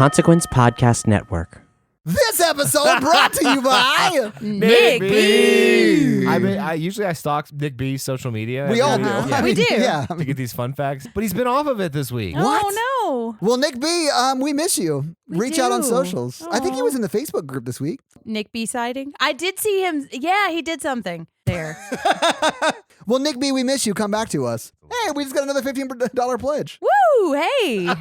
Consequence Podcast Network. This episode brought to you by Nick B. I stalk Nick B's social media. We all do. Yeah. We do. Yeah. To get these fun facts. But he's been off of it this week. Oh, no. Well, Nick B, we miss you. Reach out on do. socials. I think he Aw. was in the Facebook group this week. Nick B sighting? I did see him. Yeah, he did something there. Well, Nick B, we miss you. Come back to us. Hey, we just got another $15 pledge. Woo! Hey.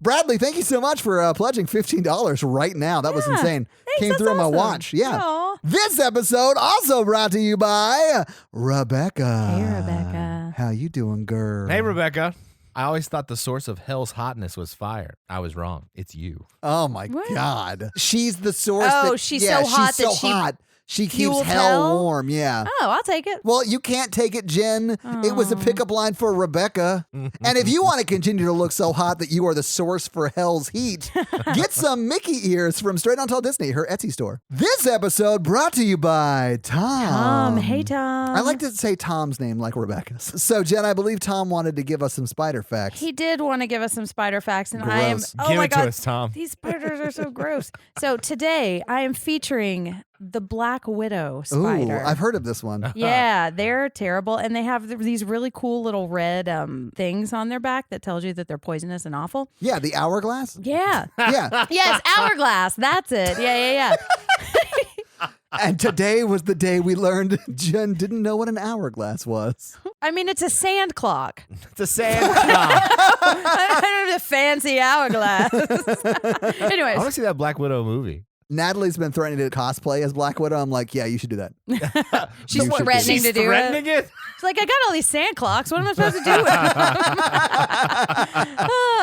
Bradley, thank you so much for pledging $15 right now. That was Yeah. insane. Thanks, Came that's through on my awesome. watch. Yeah. Aw. This episode also brought to you by Rebecca. Hey, Rebecca. How you doing, girl? Hey, Rebecca. I always thought the source of hell's hotness was fire. I was wrong. It's you. Oh, my What? God. She's the source. Oh, that, she's yeah, so hot she's so that she hot. She keeps fuels hell hell? warm. Yeah. Oh, I'll take it. Well, you can't take it, Jen. It was a Oh. pickup line for Rebecca. And if you want to continue to look so hot that you are the source for hell's heat, get some Mickey ears from Straight On Tell Disney, her Etsy store. This episode brought to you by Tom. Hey, Tom. I like to say Tom's name like Rebecca's. So, Jen, I believe Tom wanted to give us some spider facts. He did want to give us some spider facts, and I am. Gross. Oh Give my it God. to us, Tom. These spiders are so gross. So today I am featuring the Black Widow Ooh, spider. I've heard of this one. Yeah, they're terrible, and they have these really cool little red things on their back that tells you that they're poisonous and awful. Yeah, the hourglass. Yeah. Yeah. Yes, hourglass. That's it. Yeah. And today was the day we learned Jen didn't know what an hourglass was. I mean, it's a sand clock. It's a sand. I don't have a fancy hourglass. I Anyways, want to see that Black Widow movie. Natalie's been threatening to cosplay as Black Widow. I'm like, yeah, you should do that. she's You should threatening She's to do threatening it? She's like, I got all these sand clocks. What am I supposed to do with them?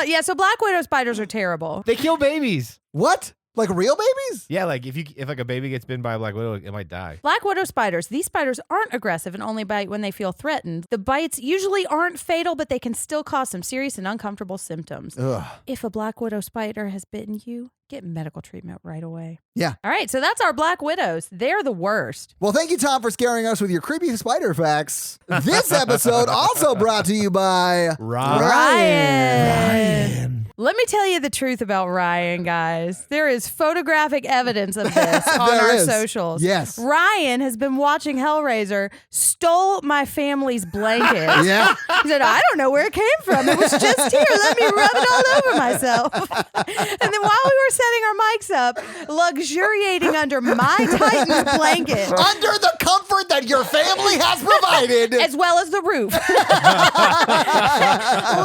Yeah, so Black Widow spiders are terrible. They kill babies. What? Like real babies? Yeah, like if like a baby gets bitten by a Black Widow, it might die. Black Widow spiders, these spiders aren't aggressive and only bite when they feel threatened. The bites usually aren't fatal, but they can still cause some serious and uncomfortable symptoms. Ugh. If a Black Widow spider has bitten you, get medical treatment right away. Yeah. All right, so that's our Black Widows. They're the worst. Well, thank you, Tom, for scaring us with your creepy spider facts. This episode also brought to you by Ryan. Let me tell you the truth about Ryan, guys. There is photographic evidence of this on There our is. socials. Yes. Ryan has been watching Hellraiser, stole my family's blanket. Yeah. He said, I don't know where it came from. It was just here. Let me rub it all over myself. And then while we were setting our mics up, luxuriating under my Titan's blanket, Under the comfort that your family has provided. as well as the roof,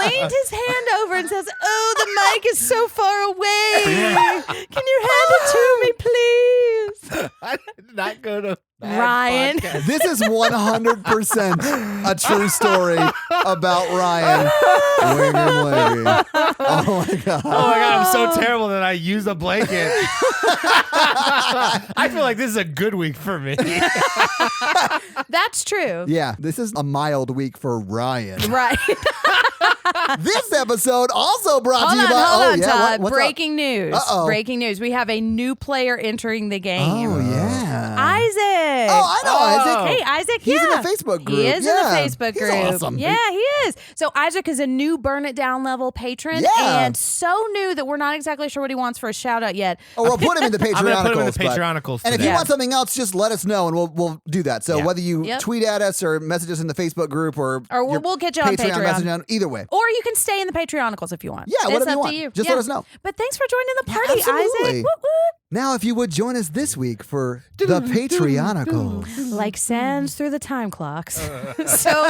leaned his hand over and says, oh, the mic is so far away. Can you hand it to me, please? I did not go to Ryan. This is 100% a true story about Ryan. Wiggy. Oh, my God. Oh my God, I'm so terrible that I used a blanket. I feel like this is a good week for me. That's true. Yeah, this is a mild week for Ryan. Right. This episode also brought to you by... Hold on, yeah, Todd. what's Breaking news. Uh-oh. Breaking news. We have a new player entering the game. Oh, yeah. Isaac. Oh, I know Isaac. Hey, Isaac. He's in yeah. the Facebook group. He is Yeah. in the Facebook He's group. awesome. Yeah, he is. So Isaac is a new Burn It Down level patron. Yeah. And so new that we're not exactly sure what he wants for a shout out yet. Oh, we'll put him in the Patreonicals. I'm going to put him in the but- Patreonicals And if today. you want something else, just let us know, and we'll do that. So Yeah. whether you Yep. tweet at us or message us in the Facebook group or your we'll get you on Patreon. message on either way. Or you can stay in the Patreonicals if you want. Yeah, it's whatever up you want. to you. Just Yeah. let us know. But thanks for joining the party, absolutely. Isaac. Woot, woot. Now, if you would join us this week for the Patreonicals. Like sands through the time clocks, so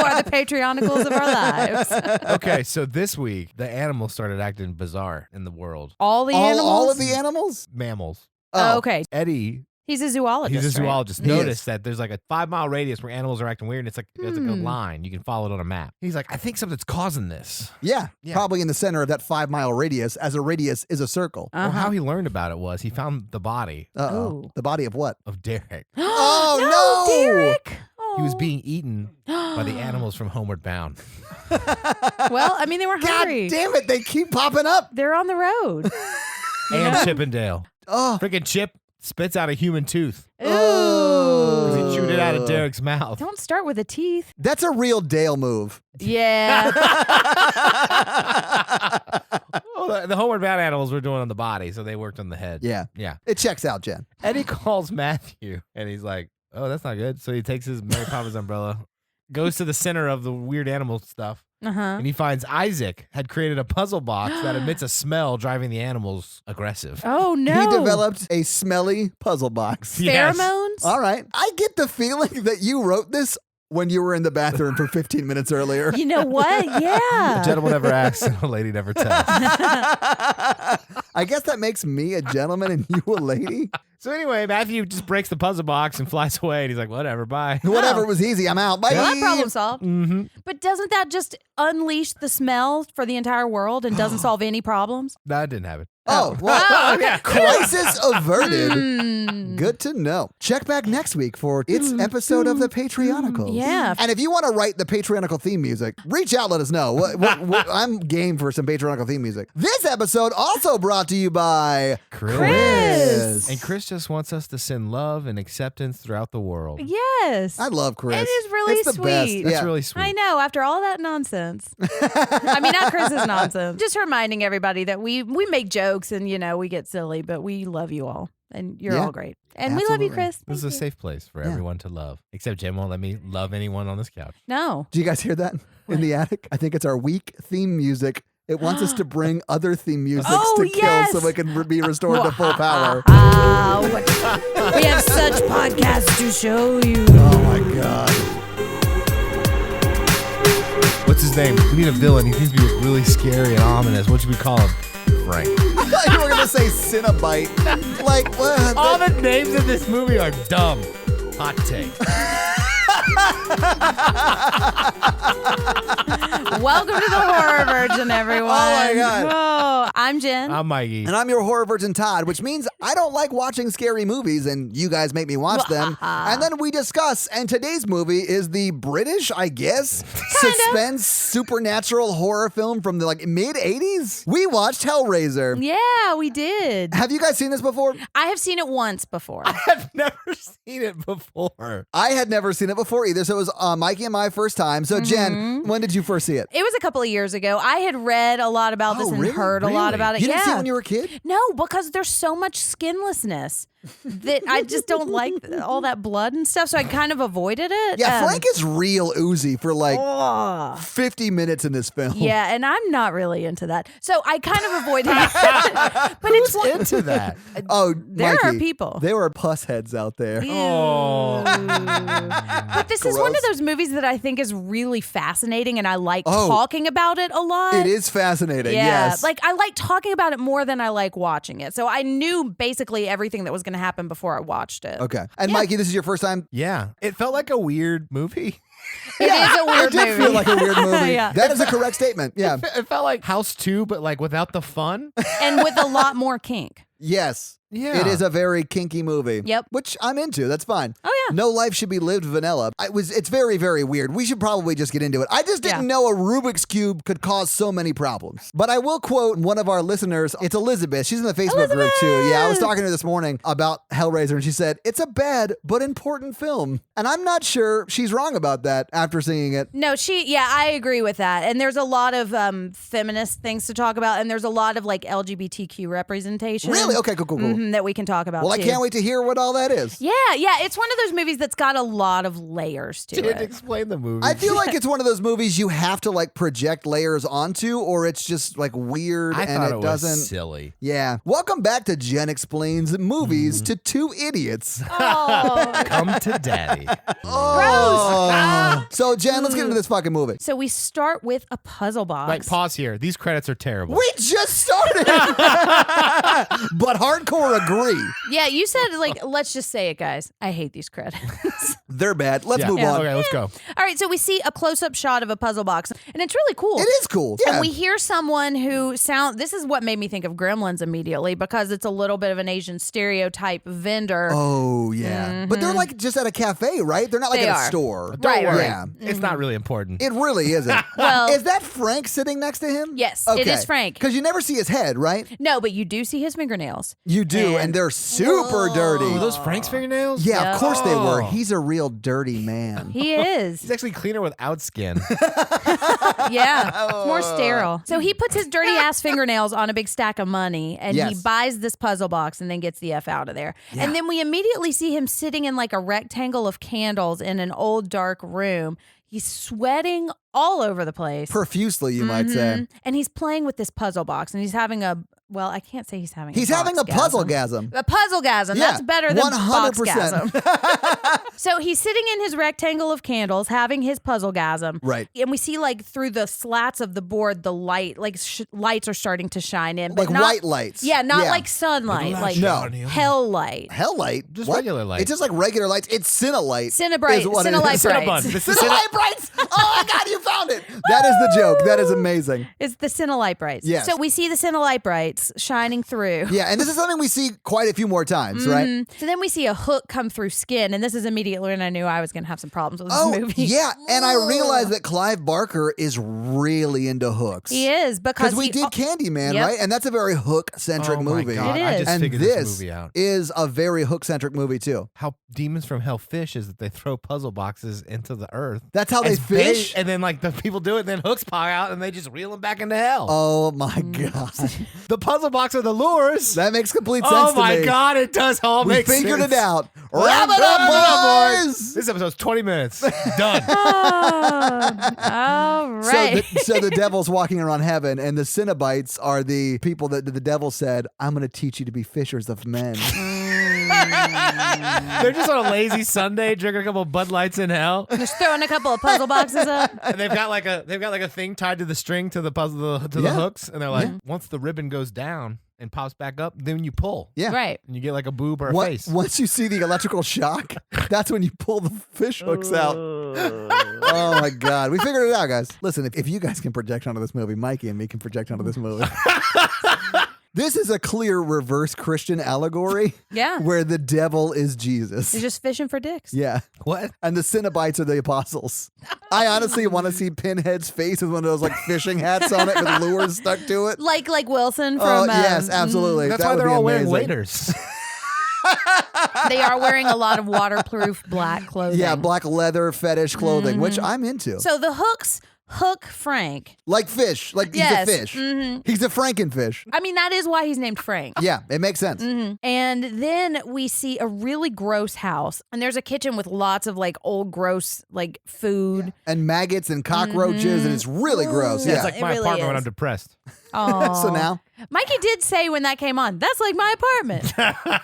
are the Patreonicals of our lives. Okay, so this week, the animals started acting bizarre in the world. All the animals. All of the animals? Mammals. Oh, okay. Eddie, He's a zoologist. he's a right? zoologist, He noticed is. that there's like a 5-mile radius where animals are acting weird, and it's like a line. You can follow it on a map. He's like, I think something's causing this. Yeah, Yeah. probably in the center of that 5-mile radius, as a radius is a circle. Well, Uh-huh. how he learned about it was he found the body Uh-oh. Ooh. The body of what? of Derek. Oh, no, no! Derek. He was Oh. being eaten by the animals from Homeward Bound. Well, I mean, they were God hungry. damn it, they keep popping up. They're on the road. And know? Chippendale. Oh, Freaking Chip spits out a human tooth Ooh. because he chewed it out of Derek's mouth. Don't start with the teeth. that's a real Dale move. Yeah. Oh, the Homeward Bound animals were doing on the body, so they worked on the head. Yeah. Yeah. It checks out, Jen. And he calls Matthew, and he's like, oh, that's not good. So he takes his Mary Poppins umbrella, goes to the center of the weird animal stuff, and he finds Isaac had created a puzzle box that emits a smell, driving the animals aggressive. Oh, no. He developed a smelly puzzle box. Yes. Pheromones? All right. I get the feeling that you wrote this when you were in the bathroom for 15 minutes earlier. You know what? Yeah. A gentleman never asks, and a lady never tells. I guess that makes me a gentleman and you a lady. So anyway, Matthew just breaks the puzzle box and flies away, and he's like, whatever, bye. Whatever, it was easy. I'm out. Bye. Well, that problem solved. Mm-hmm. But doesn't that just unleash the smell for the entire world and doesn't solve any problems? That didn't happen. Oh, well, Oh, okay. crisis averted. Mm. Good to know. Check back next week for its episode of the Patreonicals. Yeah. And if you want to write the Patreonical theme music, reach out, let us know. I'm game for some Patreonical theme music. This episode also brought to you by Chris. And Chris just wants us to send love and acceptance throughout the world. Yes. I love Chris. It is really it's the best. sweet. That's Yeah. really sweet. I know, after all that nonsense. I mean, not Chris's nonsense. Just reminding everybody that we make jokes and, we get silly, but we love you all. And you're Yeah. all great. And we love you, Absolutely. Chris. This is a Thank you. safe place for Yeah. everyone to love. Except Jen won't let me love anyone on this couch. No. Do you guys hear that in the attic? I think it's our weak theme music. It wants us to bring other theme musics Oh, to yes. kill so it can be restored to full power. We have such podcasts to show you. Oh my God. What's his name? We need a villain. He seems to be really scary and ominous. What should we call him? Frank. I thought you were going to say Cenobite. Like, what? All the names in this movie are dumb. Hot take. Welcome to the Horror Virgin, everyone. Oh, my God. Oh, I'm Jen. I'm Mikey. And I'm your horror virgin Todd, which means I don't like watching scary movies, and you guys make me watch them. And then we discuss, and today's movie is the British, I guess, suspense supernatural horror film from the mid-'80s. We watched Hellraiser. Yeah, we did. Have you guys seen this before? I have seen it once before. I've never seen it before. I had never seen it before either, so it was Mikey and my first time. So Jen, when did you first see it? It was a couple of years ago. I had read a lot about this and really? heard a lot about it. You didn't see it Yeah. when you were a kid? No, because there's so much skinlessness that I just don't like all that blood and stuff, so I kind of avoided it. Yeah, Frank is real oozy for Ugh. 50 minutes in this film. Yeah, and I'm not really into that. So I kind of avoided it. But it's one Into that. Oh, There are Mikey, people. There were pus heads out there. Oh. But this is one of Gross. those movies that I think is really fascinating, and I like Oh. talking about it a lot. It is fascinating, Yeah, yes. like I like talking about it more than I like watching it. So I knew basically everything that was going to happen before I watched it. Okay. And Yeah. Mikey, this is your first time? Yeah. It felt like a weird movie. It is a weird It did movie. feel like a weird movie. Yeah. That is a correct statement. Yeah. It felt like House 2, but without the fun. And with a lot more kink. Yes. Yeah. It is a very kinky movie. Yep. Which I'm into. That's fine. Oh, yeah. No life should be lived vanilla. It's very, very weird. We should probably just get into it. I just didn't know a Rubik's Cube could cause so many problems. But I will quote one of our listeners. It's Elizabeth. She's in the Facebook group too. Yeah, I was talking to her this morning about Hellraiser, and she said, it's a bad but important film. And I'm not sure she's wrong about that after seeing it. No, I agree with that. And there's a lot of feminist things to talk about, and there's a lot of LGBTQ representation. Really? Okay, cool. That we can talk about. Well, I too. can't wait to hear what all that is. Yeah, it's one of those movies that's got a lot of layers to Didn't it. explain the movie. I feel like it's one of those movies you have to project layers onto, or it's just weird I and thought it it doesn't. was silly. Yeah. Welcome back to Jen Explains Movies to Two Idiots. Oh. Come to daddy. Oh. So, Jen, let's get into this fucking movie. So we start with a puzzle box. Pause here. These credits are terrible. We just started. But hardcore agree. Yeah, you said let's just say it, guys. I hate these credits. They're bad. Let's Yeah. move Yeah. on. Okay, let's go. All right, so we see a close-up shot of a puzzle box, and it's really cool. It is cool. Yeah. And we hear someone who this is what made me think of Gremlins immediately, because it's a little bit of an Asian stereotype vendor. Oh, yeah. But they're just at a cafe, right? They're not They at are. a store. Don't Right, worry. Yeah. It's not really important. It really isn't. Well- is that Frank sitting next to him? Yes, it is Frank. Because you never see his head, right? No, but you do see his fingernails. You do, and And- they're super dirty. Were those Frank's fingernails? Yeah, of course they were. He's a real dirty man. He is. He's actually cleaner without skin. Yeah, it's more sterile. So he puts his dirty ass fingernails on a big stack of money and he buys this puzzle box and then gets the F out of there. Yeah. And then we immediately see him sitting in like a rectangle of candles in an old dark room. He's sweating all over the place. Profusely, you might say. And he's playing with this puzzle box and he's having I can't say he's having He's having a puzzle-gasm. A puzzle-gasm. Yeah, that's better than 100%. Box-gasm. So he's sitting in his rectangle of candles having his puzzle-gasm. Right. And we see like through the slats of the board, the light, like lights are starting to shine in. But like white lights. Yeah, not like sunlight. Like hell light. Hell light? Just regular light. It's just like regular lights. It's Cinelight. Cinelight brights. Cinelight brights. Oh my God, you found it. That is the joke. That is amazing. It's the Cinelight brights. Yes. So we see the Cinelight brights shining through. Yeah, and this is something we see quite a few more times, right? So then we see a hook come through skin, and this is immediately when I knew I was going to have some problems with this movie. Yeah, and I realized that Clive Barker is really into hooks. He is, because we did Candyman, right? And that's a very hook-centric movie. God, it is. I just figured this movie out. Is a very hook-centric movie too. How Demons from Hell fish is that they throw puzzle boxes into the earth. That's how they fish? And then like the people do it, and then hooks pop out, and they just reel them back into hell. Oh my God. The puzzle box are the lures. That makes complete sense to me. Oh my God, it does all make sense. We figured it out. Wrap it up, boys! This episode's 20 minutes. Done. All right. So the devil's walking around heaven, and the Cenobites are the people that the devil said, I'm going to teach you to be fishers of men. They're just on a lazy Sunday drinking a couple of Bud Lights in hell. Just throwing a couple of puzzle boxes up. And they've got like a thing tied to the string to the puzzle to the hooks, and they're like, once the ribbon goes down and pops back up, then you pull. Yeah. Right. And you get like a boob or a face. Once you see the electrical shock, that's when you pull the fish hooks out. Oh my God. We figured it out, guys. Listen, if you guys can project onto this movie, Mikey and me can project onto this movie. This is a clear reverse Christian allegory. Yeah. Where the devil is Jesus. He's just fishing for dicks. Yeah. What? And the Cenobites are the apostles. I honestly want to see Pinhead's face with one of those like fishing hats on it with lures stuck to it. Like Wilson from... yes, absolutely. That's that why they're all amazing. wearing waders. They are wearing a lot of waterproof black clothing. Yeah, black leather fetish clothing, which I'm into. So the hooks hook Frank. Like fish. Like he's a fish. He's a Frankenfish. I mean, that is why he's named Frank. Yeah, it makes sense. And then we see a really gross house. And there's a kitchen with lots of like old gross like food. And maggots and cockroaches, and it's really gross. Yeah, Yeah. it's like my really apartment when is. I'm depressed. Oh. So now? Mikey did say when that came on, that's like my apartment.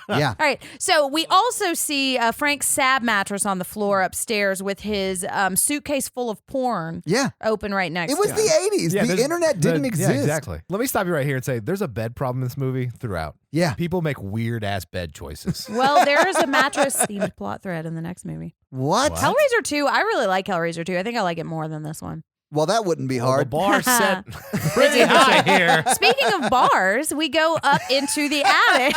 Yeah. All right. So we also see Frank's Sab mattress on the floor upstairs with his suitcase full of porn open right next It was to the him. 80s. The internet didn't exist. Yeah, exactly. Let me stop you right here and say there's a bed problem in this movie throughout. Yeah. People make weird ass bed choices. Well, there is a mattress themed plot thread in the next movie. What? Hellraiser 2. I really like Hellraiser 2. I think I like it more than this one. Well, that wouldn't be The hard. bar set pretty high here. Speaking of bars, we go up into the attic.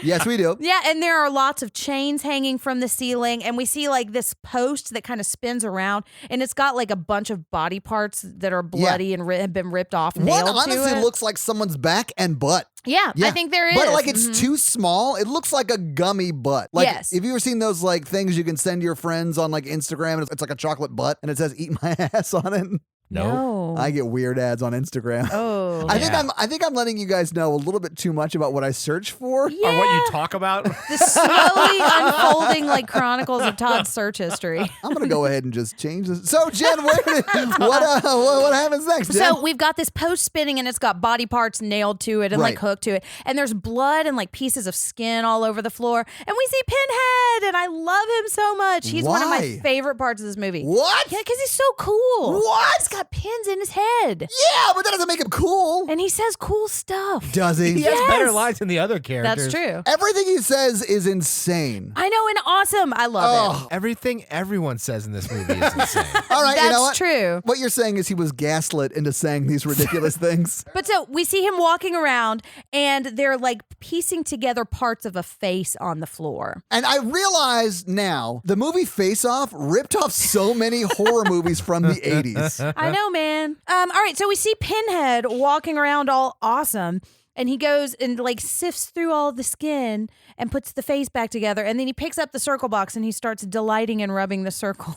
Yes, we do. Yeah, and there are lots of chains hanging from the ceiling, and we see like this post that kind of spins around, and it's got like a bunch of body parts that are bloody and have been ripped off. One nailed honestly to it. looks like someone's back and butt. Yeah, I think there is. But like it's too small. It looks like a gummy butt. Like, Yes. have you ever seen those like things you can send your friends on like Instagram? And it's like a chocolate butt and it says "eat my ass" on it. No. I get weird ads on Instagram. Oh. I think I'm letting you guys know a little bit too much about what I search for. Yeah. Or what you talk about. The slowly unfolding like chronicles of Todd's search history. I'm gonna go ahead and just change this. So Jen, what happens next? Jen? So we've got this post spinning and it's got body parts nailed to it and like hooked to it. And there's blood and like pieces of skin all over the floor. And we see Pinhead and I love him so much. He's one of my Why? favorite parts of this movie. What? Yeah, because he's so cool. What? He's got pins in his head. Yeah, but that doesn't make him cool. And he says cool stuff. Does he? He has Yes. better lines than the other characters. That's true. Everything he says is insane. I know, and awesome. I love it. Everything everyone says in this movie is insane. All right, That's you know what? true. What you're saying is he was gaslit into saying these ridiculous things. But so we see him walking around and they're like piecing together parts of a face on the floor. And I realize now the movie Face Off ripped off so many horror movies from the 80s. I know, man. All right, so we see Pinhead walking around all awesome. And he goes and like sifts through all the skin and puts the face back together. And then he picks up the circle box and he starts delighting in rubbing the circle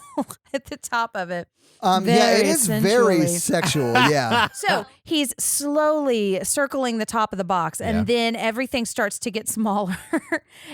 at the top of it. It is very sexual. Yeah. So he's slowly circling the top of the box, and then everything starts to get smaller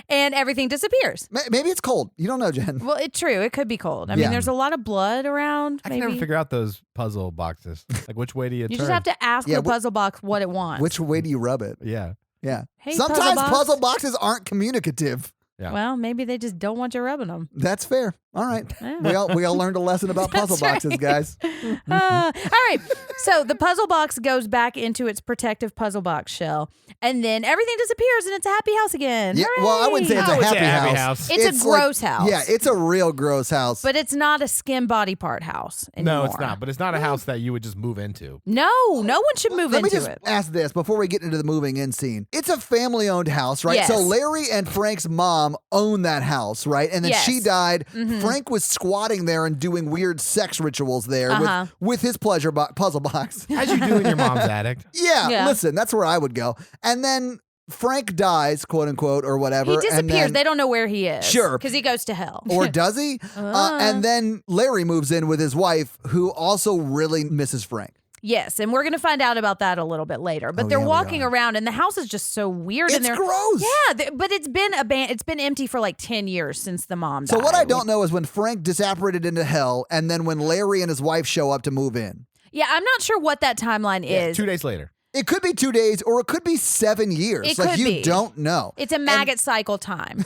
and everything disappears. Maybe it's cold. You don't know, Jen. Well, it's true. It could be cold. I mean, there's a lot of blood around. I can never figure out those puzzle boxes. Like, which way do you turn? You just have to ask the puzzle box what it wants. Which way do you rub it? Yeah. Yeah. Hey, sometimes puzzle boxes aren't communicative. Yeah. Well, maybe they just don't want you rubbing them. That's fair. All right. Yeah. We all learned a lesson about puzzle boxes, guys. All right. So the puzzle box goes back into its protective puzzle box shell, and then everything disappears, and it's a happy house again. Yeah, Hooray! well, I wouldn't say it's a happy house. It's a gross house. Yeah, it's a real gross house. But it's not a skin body part house anymore. No, it's not. But it's not a house that you would just move into. No one should move into it. Let me just ask this before we get into the moving in scene. It's a family-owned house, right? Yes. So Larry and Frank's mom own that house, right? And then she died. Frank was squatting there and doing weird sex rituals there with his puzzle box. As you do in your mom's attic. Yeah, listen, that's where I would go. And then Frank dies, quote unquote, or whatever. He disappears. And then, they don't know where he is. Sure. Because he goes to hell. Or does he? And then Larry moves in with his wife, who also really misses Frank. Yes, and we're going to find out about that a little bit later. But they're walking around, and the house is just so weird. It's and gross. Yeah, but it's been empty for like 10 years since the mom died. So what I don't know is when Frank disapparated into hell, and then when Larry and his wife show up to move in. Yeah, I'm not sure what that timeline is. 2 days later. It could be 2 days, or it could be 7 years. It could you be. don't know. It's a maggot cycle time.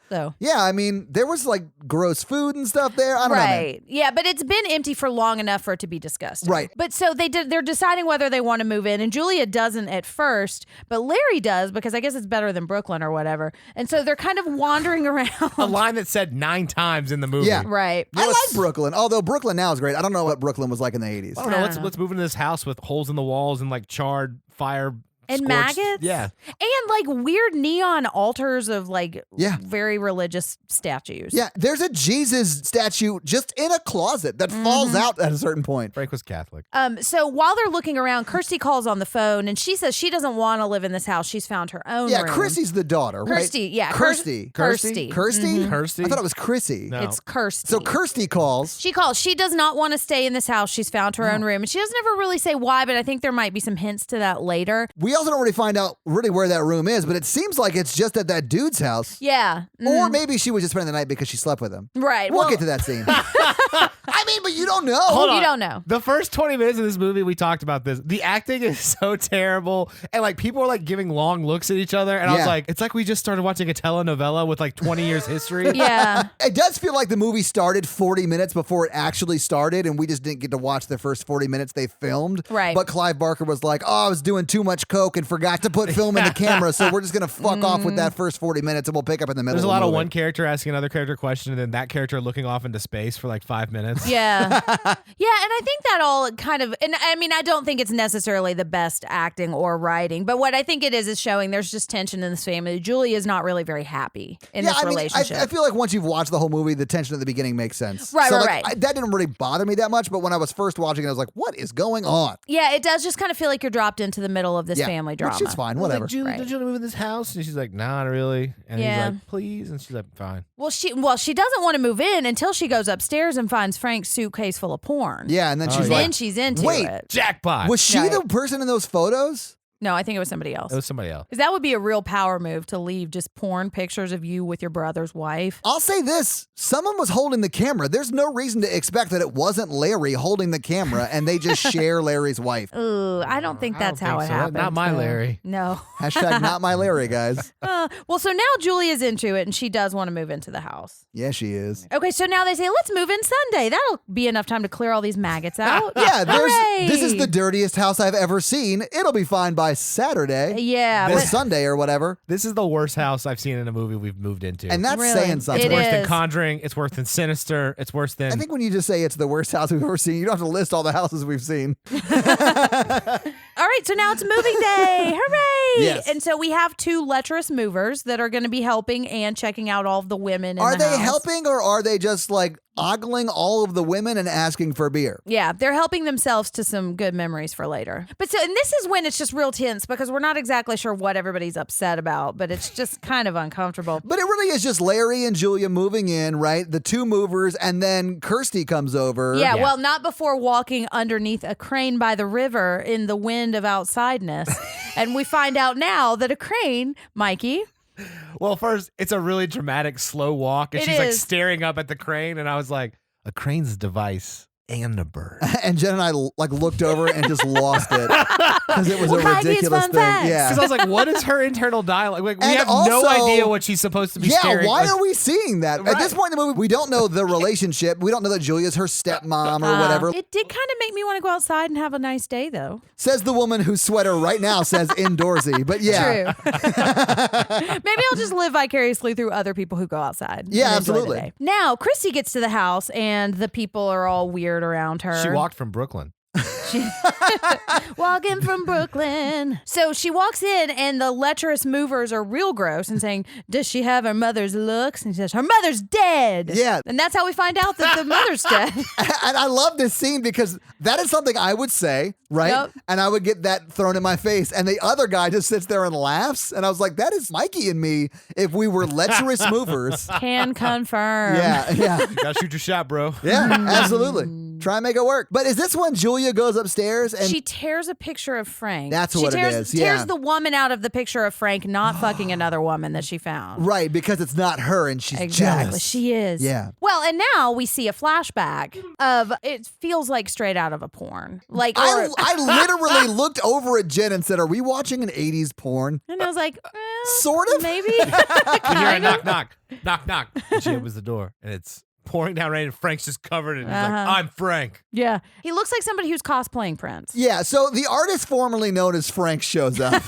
So. Yeah, I mean, there was like gross food and stuff there. I don't know. Right. Yeah, but it's been empty for long enough for it to be discussed. Right. But so they're deciding whether they want to move in, and Julia doesn't at first, but Larry does because I guess it's better than Brooklyn or whatever. And so they're kind of wandering around. A line that said 9 times in the movie. Yeah. Right. I like Brooklyn, although Brooklyn now is great. I don't know what Brooklyn was like in the 80s. I don't know. Let's move into this house with holes in the walls and like charred fire. And scorched. maggots? Yeah. And like weird neon altars of like very religious statues. Yeah, there's a Jesus statue just in a closet that falls out at a certain point. Frank was Catholic. So while they're looking around, Kirsty calls on the phone and she says she doesn't want to live in this house. She's found her own room. Chrissy's the daughter, right? Kirsty, yeah. Kirsty. Kirsty. Kirsty? Kirsty? I thought it was Chrissy. No. It's Kirsty. So Kirsty calls. She calls. She does not want to stay in this house. She's found her own room. And she doesn't ever really say why, but I think there might be some hints to that later. We also don't really find out really where that room is, but it seems like it's just at that dude's house. Yeah. Or maybe she was just spending the night because she slept with him. Right. We'll get to that scene. I mean, but you don't know. Hold on. You don't know. The first 20 minutes of this movie, we talked about this. The acting is so terrible. And like people are like giving long looks at each other. And I was like, it's like we just started watching a telenovela with like 20 years history. Yeah. It does feel like the movie started 40 minutes before it actually started, and we just didn't get to watch the first 40 minutes they filmed. Right. But Clive Barker was like, I was doing too much coke and forgot to put film in the camera, so we're just going to fuck off with that first 40 minutes and we'll pick up in the middle. There's a lot of of one character asking another character a question and then that character looking off into space for like 5 minutes. Yeah. Yeah, and I think that all kind of, and I mean, I don't think it's necessarily the best acting or writing, but what I think it is showing there's just tension in this family. Julie is not really very happy in this relationship. I feel like once you've watched the whole movie, the tension at the beginning makes sense. Right, so right. That didn't really bother me that much, but when I was first watching it, I was like, what is going on? Yeah, it does just kind of feel like you're dropped into the middle of this family drama. Which is fine, whatever. Like, Julie, did you want to move in this house? And she's like, nah, not really. And he's like, please. And she's like, fine. Well, she doesn't want to move in until she goes upstairs and finds Frank's suitcase full of porn. Yeah, and then she's then she's into it. Jackpot. Was she the person in those photos? No, I think it was somebody else. It was somebody else. Because that would be a real power move to leave just porn pictures of you with your brother's wife. I'll say this. Someone was holding the camera. There's no reason to expect that it wasn't Larry holding the camera and they just share Larry's wife. Ooh, I don't think that's how it happened. Not my Larry. No. Hashtag not my Larry, guys. Well, so now Julia's into it and she does want to move into the house. Yeah, she is. Okay, so now they say, let's move in Sunday. That'll be enough time to clear all these maggots out. Yeah, Hooray! this is the dirtiest house I've ever seen. It'll be fine by Saturday. Yeah. This Sunday or whatever. This is the worst house I've seen in a movie we've moved into. And that's Really? saying something. It's worse than is. Conjuring. It's worse than Sinister. It's worse than... I think when you just say it's the worst house we've ever seen, you don't have to list all the houses we've seen. All right, so now it's moving day. Hooray! Yes. And so we have two lecherous movers that are going to be helping and checking out all of the women in Are the they house. helping or are they just like ogling all of the women and asking for beer. Yeah, they're helping themselves to some good memories for later. And this is when it's just real tense because we're not exactly sure what everybody's upset about, but it's just kind of uncomfortable. But it really is just Larry and Julia moving in, right? The two movers, and then Kirsty comes over. Yeah, well, not before walking underneath a crane by the river in the wind of outsideness. And we find out now that a crane, Mikey... Well, first, it's a really dramatic, slow walk, and she's like staring up at the crane, and I was like, a crane's a device and a bird. And Jen and I looked over and just lost it because it was a ridiculous thing. Yeah, because I was like, what is her internal dialogue? Like, we have no idea what she's supposed to be staring. Yeah, why are we seeing that? Right. At this point in the movie, we don't know the relationship. We don't know that Julia's her stepmom or whatever. It did kind of make me want to go outside and have a nice day, though. Says the woman whose sweater right now says indoorsy, but yeah. True. Maybe I'll just live vicariously through other people who go outside. Yeah, absolutely. Now, Christy gets to the house and the people are all weird around her. She walked from Brooklyn. Walking from Brooklyn. So she walks in and the lecherous movers are real gross and saying, does she have her mother's looks? And she says, her mother's dead. Yeah. And that's how we find out that the mother's dead. And I love this scene because that is something I would say, right? Yep. And I would get that thrown in my face. And the other guy just sits there and laughs. And I was like, that is Mikey and me if we were lecherous movers. Can confirm. Yeah. You gotta shoot your shot, bro. Yeah, absolutely. Try and make it work. But is this when Julia goes upstairs and she tears a picture of Frank? That's what it is. Yeah. Tears the woman out of the picture of Frank not fucking another woman that she found. Right, because it's not her and she's exactly. jealous. She is. Yeah. Well, and now we see a flashback of it feels like straight out of a porn. Like I literally looked over at Jen and said, "Are we watching an 80s porn?" And I was like, sort of, maybe. You hear a knock, knock, knock, knock. And she opens the door, and it's pouring down rain, and Frank's just covered in it. He's like, I'm Frank. Yeah. He looks like somebody who's cosplaying Prince. Yeah, so the artist formerly known as Frank shows up.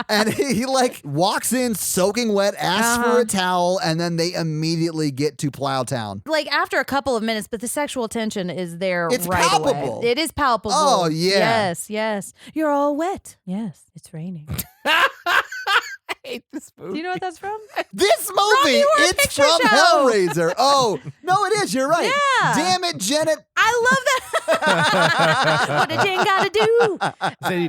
And he like walks in soaking wet, asks for a towel, and then they immediately get to Plowtown. Like after a couple of minutes, but the sexual tension is there it's right palpable. away. It is palpable. Oh, yeah. Yes. You're all wet. Yes, it's raining. I hate this movie. Do you know what that's from? This movie, it's from Hellraiser. Oh, no, it is. You're right. Yeah. Damn it, Janet. I love that. What did Jen got to do?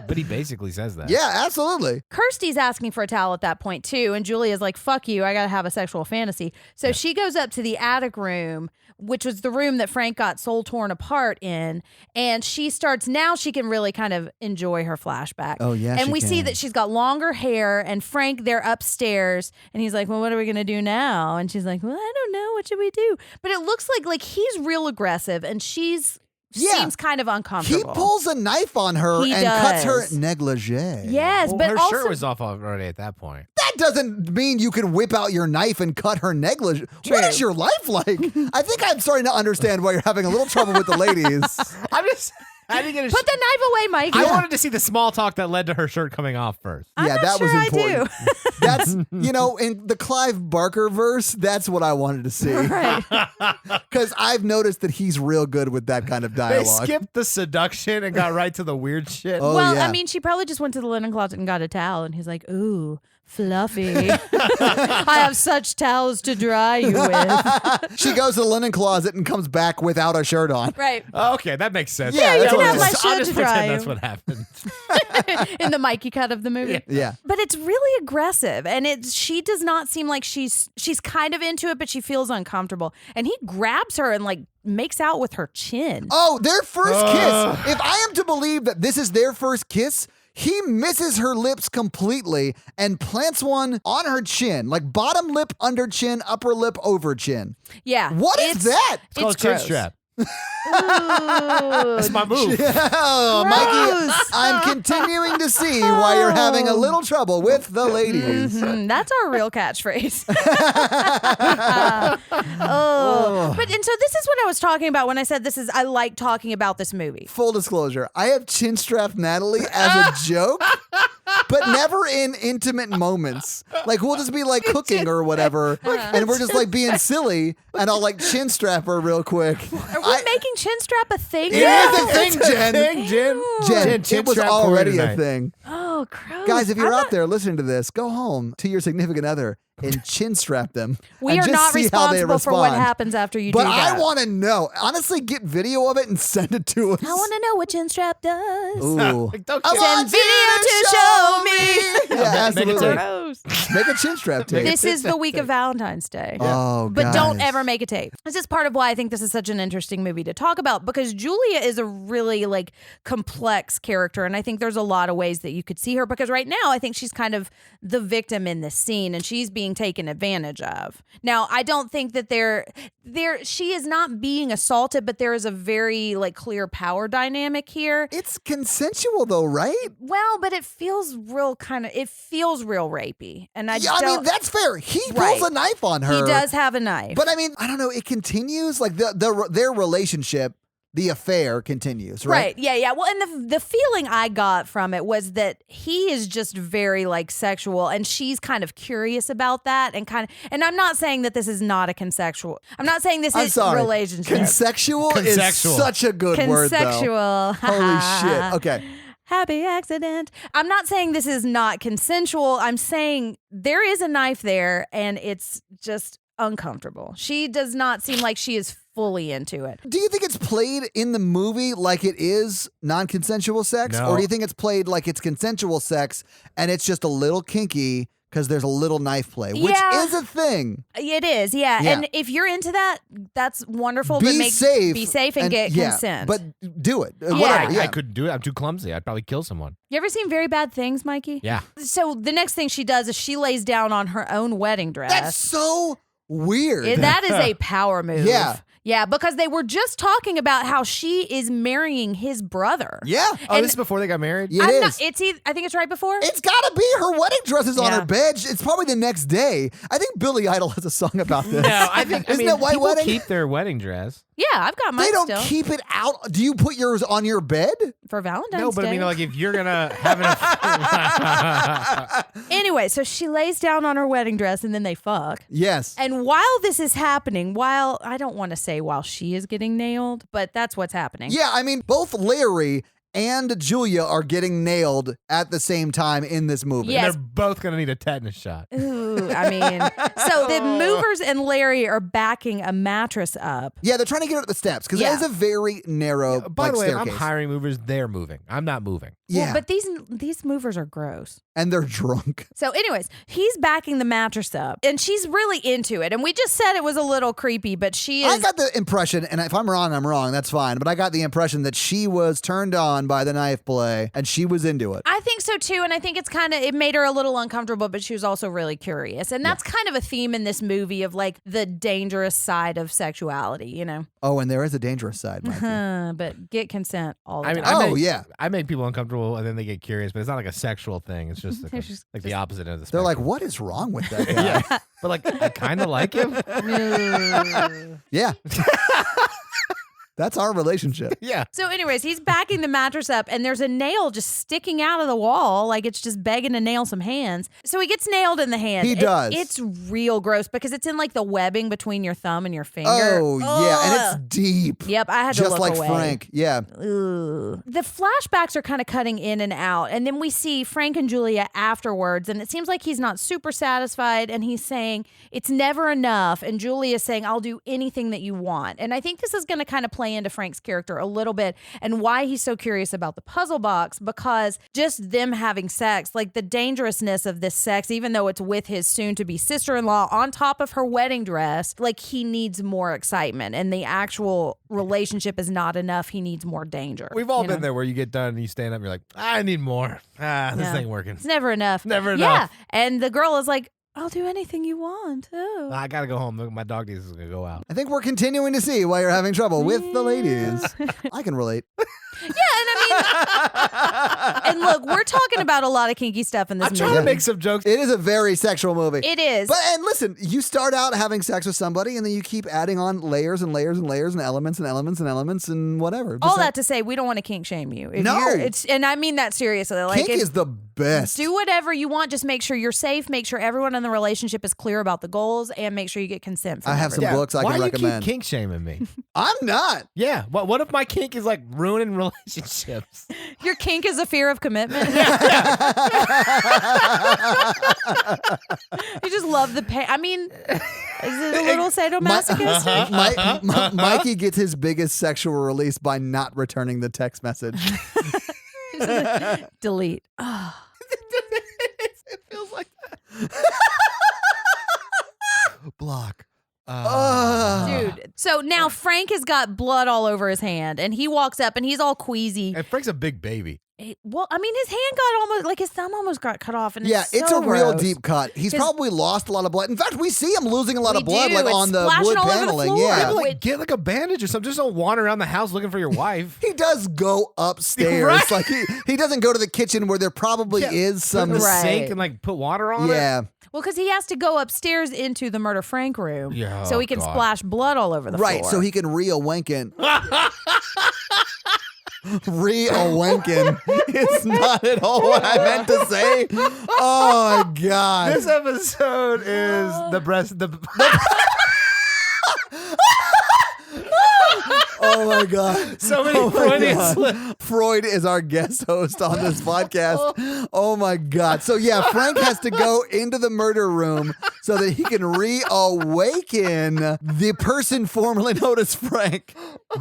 But he basically says that. Yeah, absolutely. Kirsty's asking for a towel at that point, too. And Julia's like, fuck you. I got to have a sexual fantasy. So she goes up to the attic room, which was the room that Frank got soul torn apart in. And she can really kind of enjoy her flashback. Oh, yeah. And we see that she's got longer hair and Frank, they're upstairs. And he's like, well, what are we going to do now? And she's like, well, I don't know. What should we do? But it looks like he's real aggressive and seems kind of uncomfortable. He pulls a knife on her cuts her negligee. Yes, well, but her also, shirt was off already at that point. That doesn't mean you can whip out your knife and cut her negligee. True. What is your life like? I think I'm starting to understand why you're having a little trouble with the ladies. I didn't get put the knife away, Mike. I wanted to see the small talk that led to her shirt coming off first. That was important. I do. That's, in the Clive Barker verse, that's what I wanted to see. Right. Because I've noticed that he's real good with that kind of dialogue. They skipped the seduction and got right to the weird shit. Oh, well, yeah. I mean, she probably just went to the linen closet and got a towel, and he's like, ooh, fluffy. I have such towels to dry you with. She goes to the linen closet and comes back without a shirt on. Right. Oh, okay, that makes sense. Yeah, you can have my I'll shirt just to dry pretend you. that's what happened. In the Mikey cut of the movie. Yeah. But it's really aggressive, and she does not seem like she's kind of into it, but she feels uncomfortable. And he grabs her and makes out with her chin. Oh, their first kiss. If I am to believe that this is their first kiss, he misses her lips completely and plants one on her chin, like bottom lip, under chin, upper lip, over chin. Yeah. What is that? It's called chin strap. That's my move. Oh, Mikey, I'm continuing to see why you're having a little trouble with the ladies. Mm-hmm. That's our real catchphrase. But and so this is what I was talking about when I said I like talking about this movie. Full disclosure, I have chin strapped Natalie as a joke, but never in intimate moments. Like we'll just be cooking or whatever, and we're just being silly, and I'll chin strap her real quick. Are we making chin strap a thing? It is a thing, Jen. Jen, it was already a thing. Oh, gross. Guys, if you're out there listening to this, go home to your significant other and chin strap them. We and are just not see how they responsible for what respond. happens after you But do that. I want to know. Honestly, get video of it and send it to us. I want to know what chin strap does. Ooh. Like, don't I kid- want Send video to show me. Yeah, Make it absolutely. Gross. Make a chin strap tape. This is the week of Valentine's Day. Oh, But don't guys. ever make a tape. This is part of why I think this is such an interesting movie to talk about, because Julia is a really like complex character, and I think there's a lot of ways that you could see her, because right now I think she's kind of the victim in this scene and she's being taken advantage of. Now, I don't think that she is not being assaulted, but there is a very like clear power dynamic here. It's consensual though, right? Well, but it feels real rapey. And I I mean, that's fair. He pulls Right. a knife on her. He does have a knife. But I mean, I don't know. It continues like their relationship, the affair continues, right? Yeah. Well, and the feeling I got from it was that he is just very like sexual, and she's kind of curious about that, and I'm not saying that this is not a consensual. I'm not saying this is a relationship. Consensual is Consensual. such a good word, though. Consensual. Holy shit. Okay. Happy accident. I'm not saying this is not consensual. I'm saying there is a knife there, and it's just uncomfortable. She does not seem like she is fully into it. Do you think it's played in the movie like it is non-consensual sex? No. Or do you think it's played like it's consensual sex and it's just a little kinky because there's a little knife play, which Yeah. is a thing? It is, yeah. Yeah. And if you're into that, that's wonderful. Be but safe. Be safe and get consent. But do it. Yeah. Whatever. Yeah. I couldn't do it. I'm too clumsy. I'd probably kill someone. You ever seen Very Bad Things, Mikey? Yeah. So the next thing she does is she lays down on her own wedding dress. That's so weird. That is a power move. Yeah. Yeah, because they were just talking about how she is marrying his brother. Yeah. Oh, And- this is before they got married? It I is. think it's right before. It's gotta be her wedding dress is on Yeah. her bed. It's probably the next day. I think Billy Idol has a song about this. No, I think Isn't that White people Wedding? keep their wedding dress. Yeah, I've got mine They don't still keep it out. Do you put yours on your bed? for Valentine's No, but Day. I mean, like, if you're gonna have an Anyway, so she lays down on her wedding dress and then they fuck. Yes. And while this is happening, I don't want to say while she is getting nailed, but that's what's happening. Yeah, I mean, both Larry and Julia are getting nailed at the same time in this movie. Yeah. Yes. they're both gonna need a tetanus shot. Ooh, I mean, so the movers and Larry are backing a mattress up. Yeah, they're trying to get her up the steps because Yeah. it is a very narrow By the way, staircase. I'm hiring movers. They're moving. I'm not moving. Yeah, Well, but these movers are gross. and they're drunk. So anyways, he's backing the mattress up and she's really into it. And we just said it was a little creepy, but she is. I got the impression, and if I'm wrong, I'm wrong. That's fine. But I got the impression that she was turned on by the knife play, and she was into it. I think so too, and I think it made her a little uncomfortable, but she was also really curious. And that's kind of a theme in this movie of like the dangerous side of sexuality, you know? Oh, and there is a dangerous side, Mikey. But get consent all the I mean, time. I make people uncomfortable and then they get curious, but it's not like a sexual thing. It's just like the opposite of the They're spectrum. like, what is wrong with that guy? yeah, but like I kind of like him. Yeah. That's our relationship. Yeah. So anyways, he's backing the mattress up and there's a nail just sticking out of the wall, like it's just begging to nail some hands. So he gets nailed in the hand. He does. It's real gross because it's in like the webbing between your thumb and your finger. Oh, yeah. And Ugh. it's deep. Yep, I had to Just look like away. Frank. Yeah. Ooh. The flashbacks are kind of cutting in and out. And then we see Frank and Julia afterwards. And it seems like he's not super satisfied. And he's saying, it's never enough. And Julia's saying, I'll do anything that you want. And I think this is going to kind of play into Frank's character a little bit and why he's so curious about the puzzle box, because just them having sex, like the dangerousness of this sex, even though it's with his soon-to-be sister-in-law on top of her wedding dress, like he needs more excitement. And the actual relationship is not enough. He needs more danger. We've all you been know? there where you get done and you stand up and you're like, I need more. This Yeah. ain't working. It's never enough. Never Yeah. enough. And the girl is like, I'll do anything you want. Oh. I gotta go home. My dog days is gonna go out. I think we're continuing to see why you're having trouble with the ladies. I can relate. Yeah, and I mean, and look, we're talking about a lot of kinky stuff in this I'm movie. trying to make some jokes. It is a very sexual movie. It is. But and listen, you start out having sex with somebody, and then you keep adding on layers and layers and layers and elements and elements and elements and whatever. all Just that to say, we don't want to kink shame you. If No. and I mean that seriously. Like, kink is the best. do whatever you want. Just make sure you're safe. Make sure everyone in the relationship is clear about the goals, and make sure you get consent from I have some everyone. books I Why can do you recommend. keep kink shaming me? I'm not. Yeah. What if my kink is like ruining relationships? relationships. Your kink is a fear of commitment. You just love the pain. I mean, is it a little sadomasochistic? Mikey gets his biggest sexual release by not returning the text message. Delete. Oh. It feels like that. Block. Dude. So now Frank has got blood all over his hand, and he walks up and he's all queasy. And Frank's a big baby. Well, I mean, his hand got almost, like his thumb almost got cut off. And it's so a real gross. deep cut. He's probably lost a lot of blood. In fact, we see him losing a lot of blood, like It's on the splashing wood all over the paneling. floor. Yeah. Like, get like a bandage or something. Just don't wander around the house looking for your wife. He does go upstairs. Right. Like he doesn't go to the kitchen where there probably is some Put in the Right. sink and like put water on it. Yeah. Well, because he has to go upstairs into the Murder Frank room so he can God. splash blood all over the floor. Right, so he can reawaken. Reawaken is not at all what I meant to say. Oh my God. This episode is the breast. Oh my God. So many Freudian slips. Freud is our guest host on this podcast. Oh my God. So yeah, Frank has to go into the murder room so that he can reawaken the person formerly known as Frank.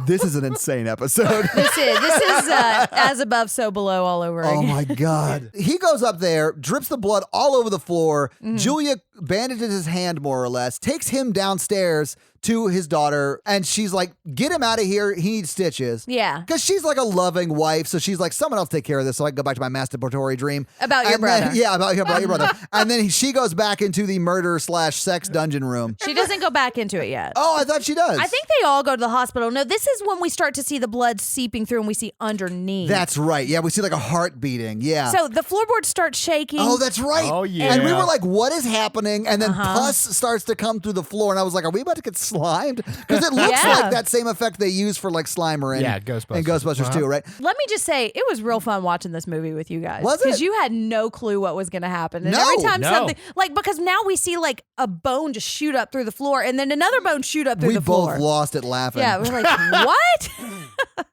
This is an insane episode. This is as above, so below all over again. Oh my God. He goes up there, drips the blood all over the floor. Mm-hmm. Julia bandages his hand more or less, takes him downstairs to his daughter, and she's like, get him out of here. He needs stitches. Yeah. Because she's like a loving wife, so she's like, someone else take care of this so I can go back to my masturbatory dream. About your And then- brother. yeah, about your brother. And then she goes back into the murder/sex dungeon room. She doesn't go back into it yet. Oh, I thought she does. I think they all go to the hospital. No, this is when we start to see the blood seeping through and we see underneath. That's right. Yeah, we see like a heart beating. Yeah. So the floorboards start shaking. Oh, that's right. Oh, yeah. And we were like, what is happening? And then pus starts to come through the floor. And I was like, are we about to get slimed? Because it looks Yeah. like that same effect they use for like Slimer and Ghostbusters. and Ghostbusters too, right? Let me just say, it was real fun watching this movie with you guys. Was it? Because you had no clue what was going to happen. And No, every time no. something, like, because now we see like a bone just shoot up through the floor and then another bone shoot up through We the both floor. lost it laughing. Yeah, we're like, what?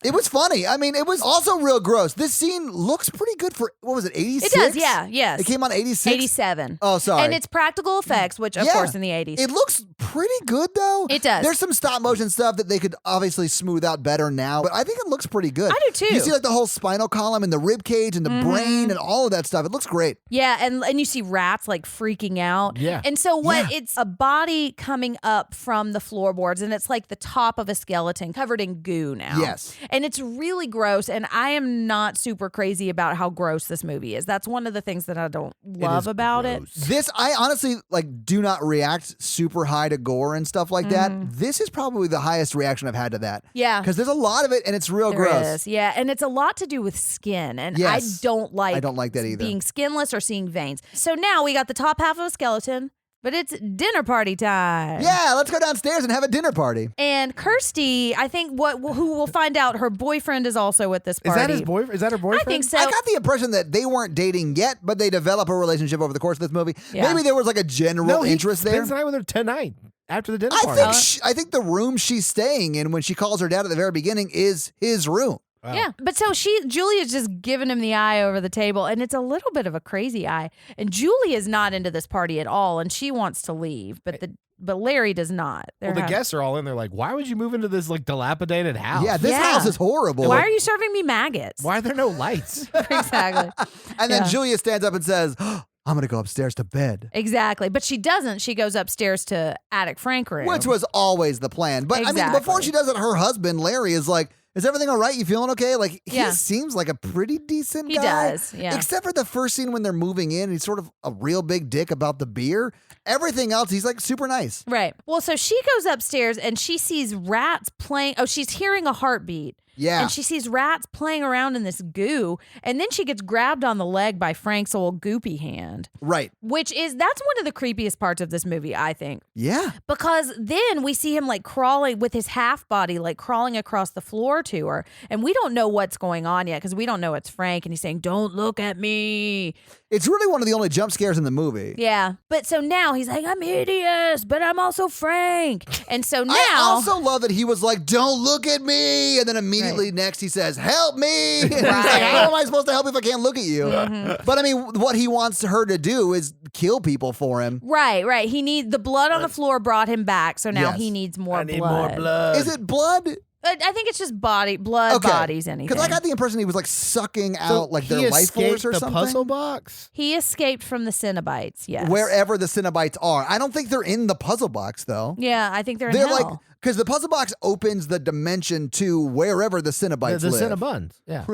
It was funny. I mean, it was also real gross. This scene looks pretty good for, what was it, 86? It does, yeah, yes. It came on 86? 87. Oh, sorry. And it's practical effects, which, of Yeah. course, in the 80s. It looks pretty good, though. It does. There's some stop motion stuff that they could obviously smooth out better now, but I think it looks pretty good. I do, too. You see like the whole spinal column and the rib cage and the brain and all of that stuff. It looks great. Yeah, and you see rats like freaking out. Yeah. And so it's a body coming up from the floorboards, and it's like the top of a skeleton covered in goo now. Yes. And it's really gross, and I am not super crazy about how gross this movie is. That's one of the things that I don't love about it. This, I honestly do not react super high to gore and stuff like that. This is probably the highest reaction I've had to that. Yeah. Because there's a lot of it and it's real There gross. is. Yeah, and it's a lot to do with skin, and Yes. I don't like that either. being skinless or seeing veins. So now we got the top half of a skeleton, but it's dinner party time. Yeah, let's go downstairs and have a dinner party. And Kirsty, I think who will find out her boyfriend is also at this Is party. that his boyfriend? Is that her boyfriend? I think so. I got the impression that they weren't dating yet, but they develop a relationship over the course of this movie. Yeah. Maybe there was like a general interest there. Spends the night with her tonight after the dinner I party. think I think the room she's staying in when she calls her dad at the very beginning is his room. Wow. Yeah, but so Julia's just giving him the eye over the table, and it's a little bit of a crazy eye. And Julia's not into this party at all, and she wants to leave, but Larry does not. Well, the guests are all in there like, why would you move into this like dilapidated house? Yeah, this house is horrible. Why are you serving me maggots? Why are there no lights? Exactly. And then Yeah. Julia stands up and says, I'm going to go upstairs to bed. Exactly. But she doesn't. She goes upstairs to Attic Frank room. Which was always the plan. But I mean, Exactly. before she does it, her husband, Larry, is like, is everything all right? You feeling okay? Like, he Yeah. seems like a pretty decent He guy. does, yeah. Except for the first scene when they're moving in. He's sort of a real big dick about the beer. Everything else, he's like super nice. Right. Well, so she goes upstairs and she sees rats playing. Oh, she's hearing a heartbeat. Yeah. And she sees rats playing around in this goo. And then she gets grabbed on the leg by Frank's old goopy hand, Right. that's one of the creepiest parts of this movie, I think. Yeah. Because then we see him like crawling with his half body, like crawling across the floor to her. And we don't know what's going on yet because we don't know it's Frank. And he's saying, don't look at me. It's really one of the only jump scares in the movie. Yeah. But so now he's like, I'm hideous, but I'm also Frank. And so now. I also love that he was like, don't look at me. And then immediately immediately next he says, help me. And he's like, how am I supposed to help if I can't look at you? But I mean, what he wants her to do is kill people for him. Right. He needs the blood on the floor brought him back, so now he needs more blood. More blood. Is it blood? I think it's just blood, bodies, anything. Because I got the impression he was like sucking out like their life force or the something. Puzzle box? He escaped from the Cenobites, yes. Wherever the Cenobites are. I don't think they're in the puzzle box though. Yeah, I think they're in hell. Like, because the puzzle box opens the dimension to wherever the Cenobites live. The Cinnabons, yeah.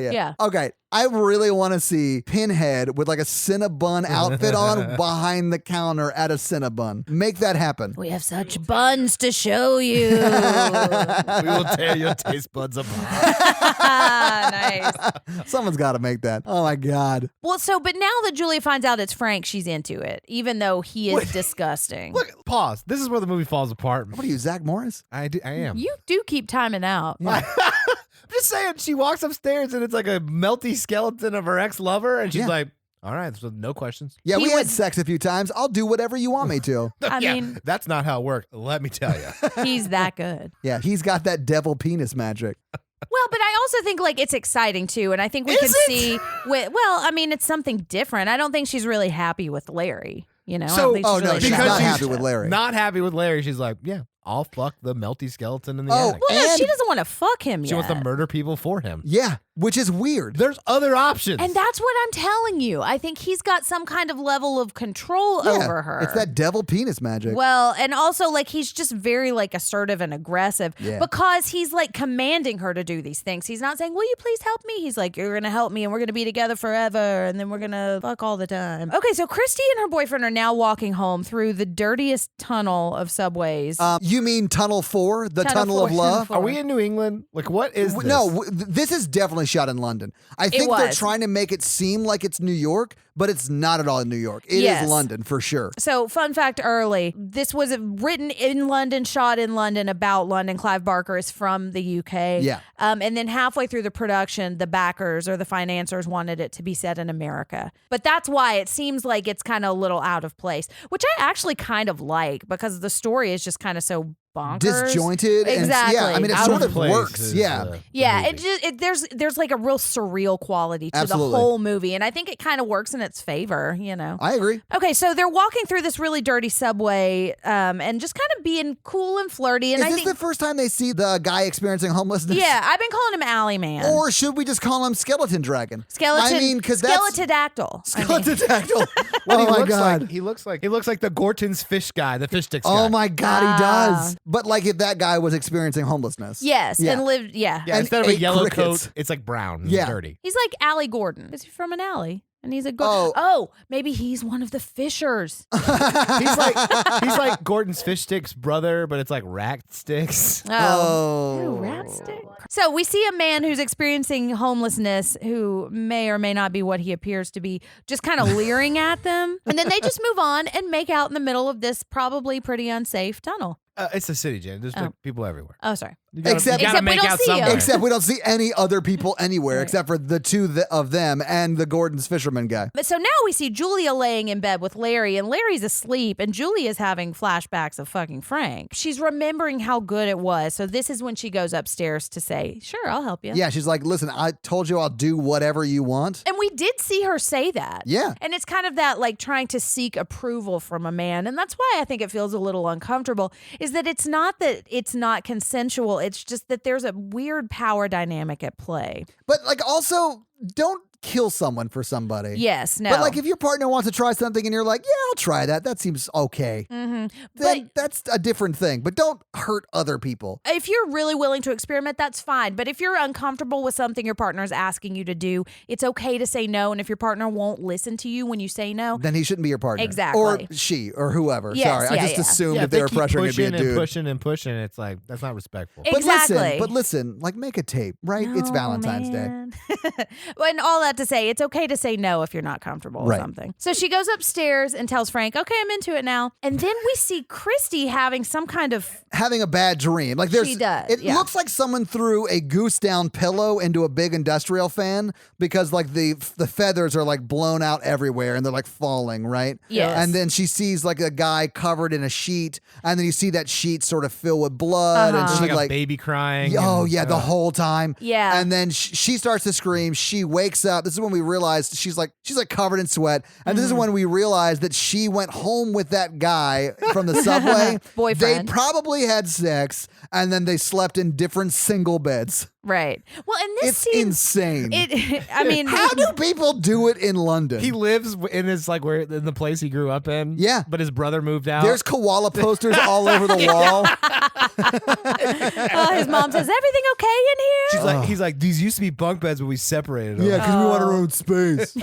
Yeah. Okay, I really want to see Pinhead with like a Cinnabon outfit on behind the counter at a Cinnabon. Make that happen. We have such buns to show you. We will tear your taste buds apart. Nice. Someone's got to make that. Oh my God. Well, but now that Julia finds out it's Frank, she's into it, even though he is disgusting. Look, pause. This is where the movie falls apart. What are you, Zach Morris? I am. You do keep timing out. Yeah. I'm just saying, she walks upstairs and it's like a melty skeleton of her ex-lover, and she's like, all right, so no questions. Yeah, we had sex a few times. I'll do whatever you want me to. I mean, that's not how it worked. Let me tell you. He's that good. Yeah, he's got that devil penis magic. Well, but I also think like it's exciting too, and I think we can see. I mean, it's something different. I don't think she's really happy with Larry. You know, she's really not happy with Larry. Not happy with Larry. She's like, yeah, I'll fuck the melty skeleton in the attic. Well, no, she doesn't want to fuck him yet. She wants to murder people for him. Yeah, which is weird. There's other options. And that's what I'm telling you. I think he's got some kind of level of control over her. It's that devil penis magic. Well, and also like he's just very like assertive and aggressive because he's like commanding her to do these things. He's not saying, will you please help me? He's like, you're going to help me and we're going to be together forever and then we're going to fuck all the time. Okay, so Christy and her boyfriend are now walking home through the dirtiest tunnel of subways. You mean Tunnel 4? The Tunnel of Love? Are we in New England? Like, what is this? No, this is definitely shot in London. I think they're trying to make it seem like it's New York, but it's not at all in New York. It is London for sure. So, fun fact early, this was written in London, shot in London, about London. Clive Barker is from the UK. Yeah. And then halfway through the production, the backers or the financiers wanted it to be set in America. But that's why it seems like it's kind of a little out of place, which I actually kind of like because the story is just kind of so bonkers. Disjointed. Exactly. And, I mean, it Out sort of of place works. is, Yeah. There's like a real surreal quality to Absolutely. the whole movie. And I think it kind of works in its favor, you know. I agree. Okay, so they're walking through this really dirty subway and just kind of being cool and flirty. And Is this the first time they see the guy experiencing homelessness? Yeah, I've been calling him Alley Man. Or should we just call him Skeleton Dragon? Skeleton. I mean, because that's Skeletodactyl. Skeletodactyl. Well, Oh my God. He looks like the Gorton's fish guy, the fish sticks guy. Oh my God, he does. But like if that guy was experiencing homelessness. Yes, Yeah. and lived. Yeah. Yeah, And instead of a ate yellow crickets. coat, it's like brown and Yeah. dirty. He's like Allie Gordon. Is he from an alley? And he's a oh, maybe he's one of the fishers. He's like Gordon's fish sticks brother, but it's like rat sticks. Ooh, rat stick. So we see a man who's experiencing homelessness who may or may not be what he appears to be, just kind of leering at them. And then they just move on and make out in the middle of this probably pretty unsafe tunnel. It's a city, Jen. There's like people everywhere. Oh, sorry. Except you gotta we make don't out see 'em. somewhere. Except we don't see any other people anywhere except for the two of them and the Gordon's fisherman guy. But so now we see Julia laying in bed with Larry, and Larry's asleep, and Julia's having flashbacks of fucking Frank. She's remembering how good it was. So this is when she goes upstairs to say, sure, I'll help you. Yeah, she's like, listen, I told you I'll do whatever you want. And we did see her say that. Yeah. And it's kind of that like trying to seek approval from a man. And that's why I think it feels a little uncomfortable, is that it's not that it's not consensual. It's just that there's a weird power dynamic at play. But like also, don't kill someone for somebody. Yes, no. But like if your partner wants to try something and you're like, yeah, I'll try that. That seems okay. Mm-hmm. Then that's a different thing. But don't hurt other people. If you're really willing to experiment, that's fine. But if you're uncomfortable with something your partner is asking you to do, it's okay to say no. And if your partner won't listen to you when you say no, then he shouldn't be your partner. Exactly. Or she or whoever. Yes, Sorry, I just assumed that they were pressuring to be a dude. And pushing and pushing. It's like, that's not respectful. Exactly. But listen, like make a tape, right? It's Valentine's Day. And all that what to say. It's okay to say no if you're not comfortable with something. So she goes upstairs and tells Frank, okay, I'm into it now. And then we see Christy having a bad dream. Like she does. It looks like someone threw a goose down pillow into a big industrial fan because like the feathers are like blown out everywhere and they're like falling, right? Yes. And then she sees like a guy covered in a sheet, and then you see that sheet sort of fill with blood, and There's she like a baby crying. The whole time. Yeah. And then she starts to scream. She wakes up. This is when we realized she's like covered in sweat. And this is when we realized that she went home with that guy from the subway. Boyfriend. They probably had sex, and then they slept in different single beds. Right. Well, and this It's insane. I mean, how do people do it in London? He lives in his in the place he grew up in. Yeah. But his brother moved out. There's koala posters all over the wall. His mom says, everything okay in here? He's like, these used to be bunk beds, but we separated them. Yeah, because we want our own space.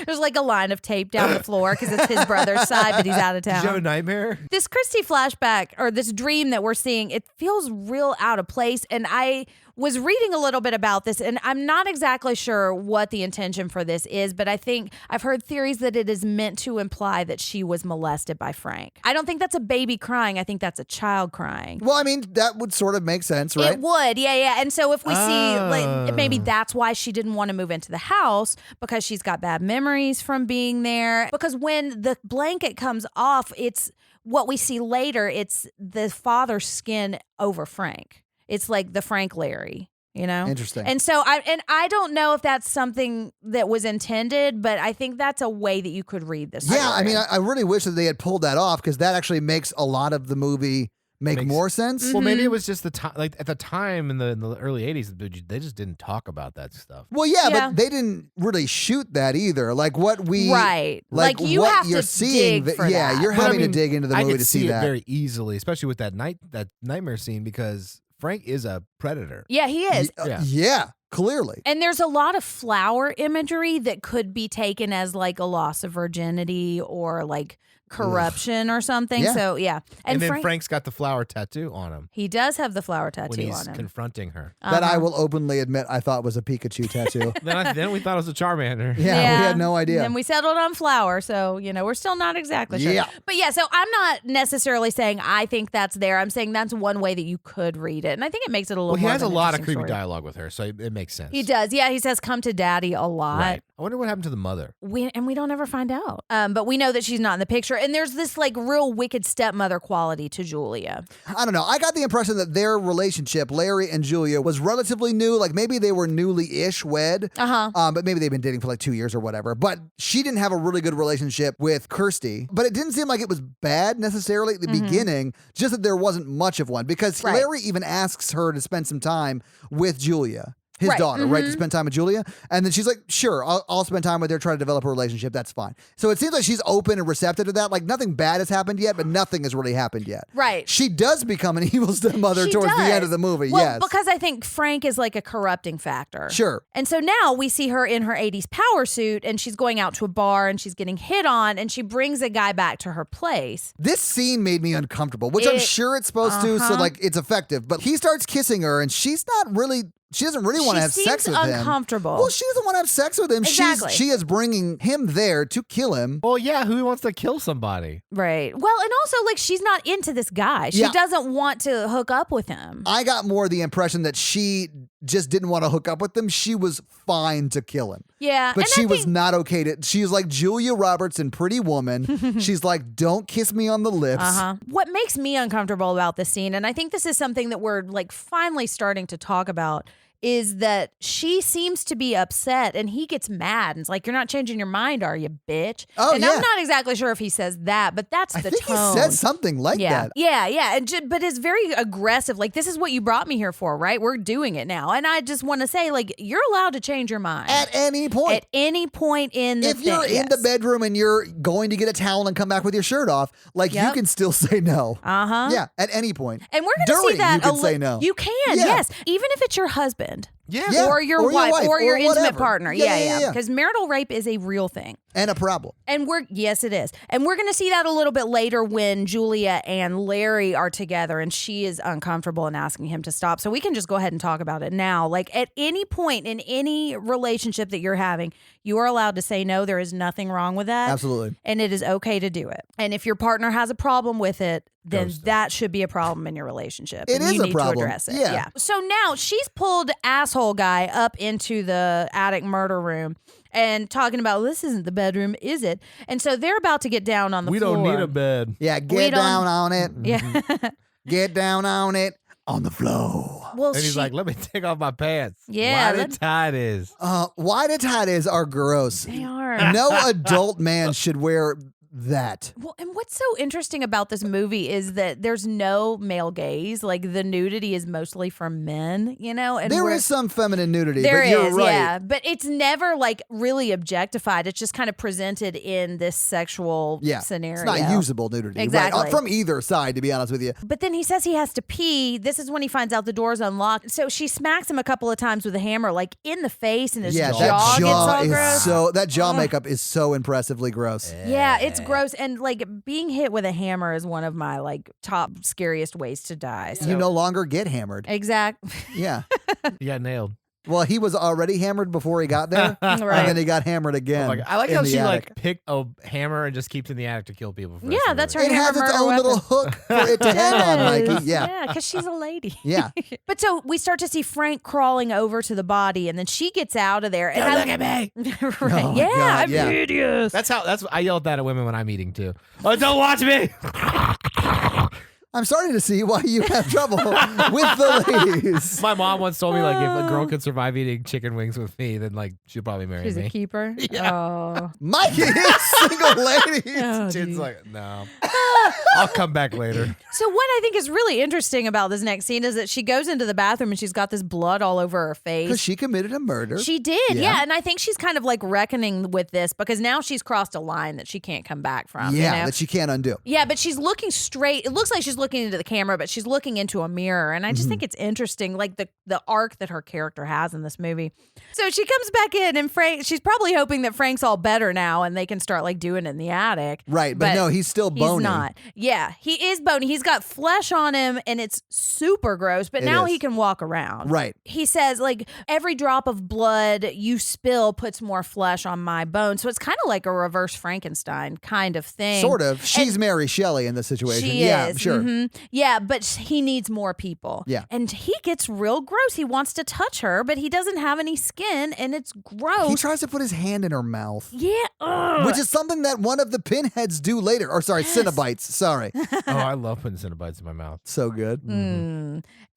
There's like a line of tape down the floor because it's his brother's side, but he's out of town. Did you have a nightmare? This Christy flashback, or this dream that we're seeing, it feels real out of place. And I was reading a little bit about this, and I'm not exactly sure what the intention for this is, but I think I've heard theories that it is meant to imply that she was molested by Frank. I don't think that's a baby crying. I think that's a child crying. Well, I mean, that would sort of make sense, right? It would, yeah. And so if we see, like, maybe that's why she didn't want to move into the house, because she's got bad memories from being there. Because when the blanket comes off, it's what we see later. It's the father's skin over Frank. It's like the Frank Larry, you know? Interesting. And so I don't know if that's something that was intended, but I think that's a way that you could read this. Yeah, story. I mean, I really wish that they had pulled that off, because that actually makes a lot of the movie make more sense. Well, maybe it was just the time, like at the time in the early 80s, they just didn't talk about that stuff. Well, yeah, but they didn't really shoot that either. Like what we like you what have you're to seeing. dig for yeah, that. you're But having to dig into the movie I could to see see it that very easily, especially with that nightmare scene, because Frank is a predator. Yeah, he is. Yeah, clearly. And there's a lot of flower imagery that could be taken as like a loss of virginity or like corruption or something. Yeah. So yeah. And then Frank's got the flower tattoo on him He does have the flower tattoo when he's on him. confronting her. That I will openly admit I thought was a Pikachu tattoo. Then we thought it was a Charmander. Yeah, we had no idea. And we settled on flower, so we're still not exactly sure. Yeah. But yeah, so I'm not necessarily saying I think that's there. I'm saying that's one way that you could read it, and I think it makes it a little. Well, he more has of a an lot of interesting creepy story. dialogue with her, so it makes sense. He does. Yeah, he says "come to daddy" a lot. Right. I wonder what happened to the mother. We don't ever find out. But we know that she's not in the picture, and there's this like real wicked stepmother quality to Julia. I don't know. I got the impression that their relationship, Larry and Julia, was relatively new. Like maybe they were newly-ish wed. But maybe they've been dating for like 2 years or whatever. But she didn't have a really good relationship with Kirsty. But it didn't seem like it was bad necessarily at the beginning, just that there wasn't much of one. Because Larry even asks her to spend some time with Julia. His daughter, right? To spend time with Julia. And then she's like, sure, I'll spend time with her, try to develop a relationship. That's fine. So it seems like she's open and receptive to that. Like nothing bad has happened yet, but nothing has really happened yet. Right. She does become an evil stepmother She towards the does. end of the movie. Well, yes. because I think Frank is like a corrupting factor. Sure. And so now we see her in her 80s power suit, and she's going out to a bar and she's getting hit on, and she brings a guy back to her place. This scene made me uncomfortable, which I'm sure it's supposed to, so like it's effective. But he starts kissing her, and she doesn't really want to have sex with him. Uncomfortable. Well, she doesn't want to have sex with him. Exactly. She is bringing him there to kill him. Well, yeah, who wants to kill somebody? Right. Well, and also like she's not into this guy. She doesn't want to hook up with him. I got more the impression that she just didn't want to hook up with him. She was fine to kill him. Yeah. But and she I was think, not okay to. She was like Julia Roberts in Pretty Woman. She's like, don't kiss me on the lips. What makes me uncomfortable about this scene, and I think this is something that we're like finally starting to talk about, is that she seems to be upset and he gets mad and it's like, you're not changing your mind, are you, bitch? Oh, and yeah. I'm not exactly sure if he says that, but that's the think tone. he said something like that. Yeah. But it's very aggressive. Like, this is what you brought me here for, right? We're doing it now. And I just want to say, like, you're allowed to change your mind. At any point. At any point in the If you're in the bedroom and you're going to get a towel and come back with your shirt off, like you can still say no. Yeah, at any point. And we're going to see that you can say no. You can, yes. Even if it's your husband. Yeah, or your wife, or your intimate whatever. partner. Yeah. Because marital rape is a real thing. And a problem. And yes, it is. And we're going to see that a little bit later when Julia and Larry are together and she is uncomfortable and asking him to stop. So we can just go ahead and talk about it now. Like at any point in any relationship that you're having, you are allowed to say no. There is nothing wrong with that. Absolutely. And it is okay to do it. And if your partner has a problem with it, then that should be a problem in your relationship. It is you a need problem. to address it. Yeah. So now she's pulled asshole guy up into the attic murder room and talking about, this isn't the bedroom, is it? And so they're about to get down on the floor. We don't need a bed. Yeah, get down on it. Yeah. Get down on it on the floor. Well, And he's like, let me take off my pants. Yeah, Why the tie is. Wide ties are gross. They are. No adult man should wear that. Well, and what's so interesting about this movie is that there's no male gaze. Like the nudity is mostly for men, you know? And There is some feminine nudity, there but you're is, right. yeah. But it's never like really objectified. It's just kind of presented in this sexual scenario. It's not usable nudity. Exactly. Right? From either side, to be honest with you. But then he says he has to pee. This is when he finds out the door's unlocked. So she smacks him a couple of times with a hammer, like in the face, and his jaw that gets all is gross. that jaw makeup is so impressively gross. Yeah, it's gross. And like being hit with a hammer is one of my like top scariest ways to die. So. You no longer get hammered. Exactly. Yeah. You got nailed. Well, he was already hammered before he got there, Right. and then he got hammered again. I like in how the she attic. like picked a hammer and just keeps in the attic to kill people. For the Yeah, rest of the that's movie. her It has hammer its murder own little weapon. hook for it to hang on, Mikey. Yeah. Yeah, because she's a lady. Yeah. But so we start to see Frank crawling over to the body, and then she gets out of there. And Don't look at me. Right. Oh, yeah, God, I'm yeah. hideous. That's I yell at that at women when I'm eating too. Oh, don't watch me. I'm starting to see why you have trouble with the ladies. My mom once told me like if a girl could survive eating chicken wings with me, then like she'll probably marry She's me. a keeper. Yeah. Oh. Mikey is single ladies. Oh, She's geez. like, no. I'll come back later. So what I think is really interesting about this next scene is that she goes into the bathroom and she's got this blood all over her face. Because she committed a murder. She did, Yeah. yeah. And I think she's kind of like reckoning with this because now she's crossed a line that she can't come back from. Yeah, you know? that she can't undo. Yeah, but she's looking straight. It looks like she's looking into the camera, but she's looking into a mirror. And I just think it's interesting, like the arc that her character has in this movie. So she comes back in and she's probably hoping that Frank's all better now and they can start like doing it in the attic. Right, but no, he's still bony. He's not. Yeah, he is bony. He's got flesh on him and it's super gross, but It now is. he can walk around. Right. He says, like, every drop of blood you spill puts more flesh on my bone. So it's kind of like a reverse Frankenstein kind of thing. Sort of. She's Mary Shelley in this situation. She yeah, is. sure. Mm-hmm. Yeah, but he needs more people. Yeah. And he gets real gross. He wants to touch her, but he doesn't have any skin and it's gross. He tries to put his hand in her mouth. Yeah. Ugh. Which is something that one of the pinheads do later. Or sorry, Cenobites. Sorry. Oh, I love putting Cenobites in my mouth. So good.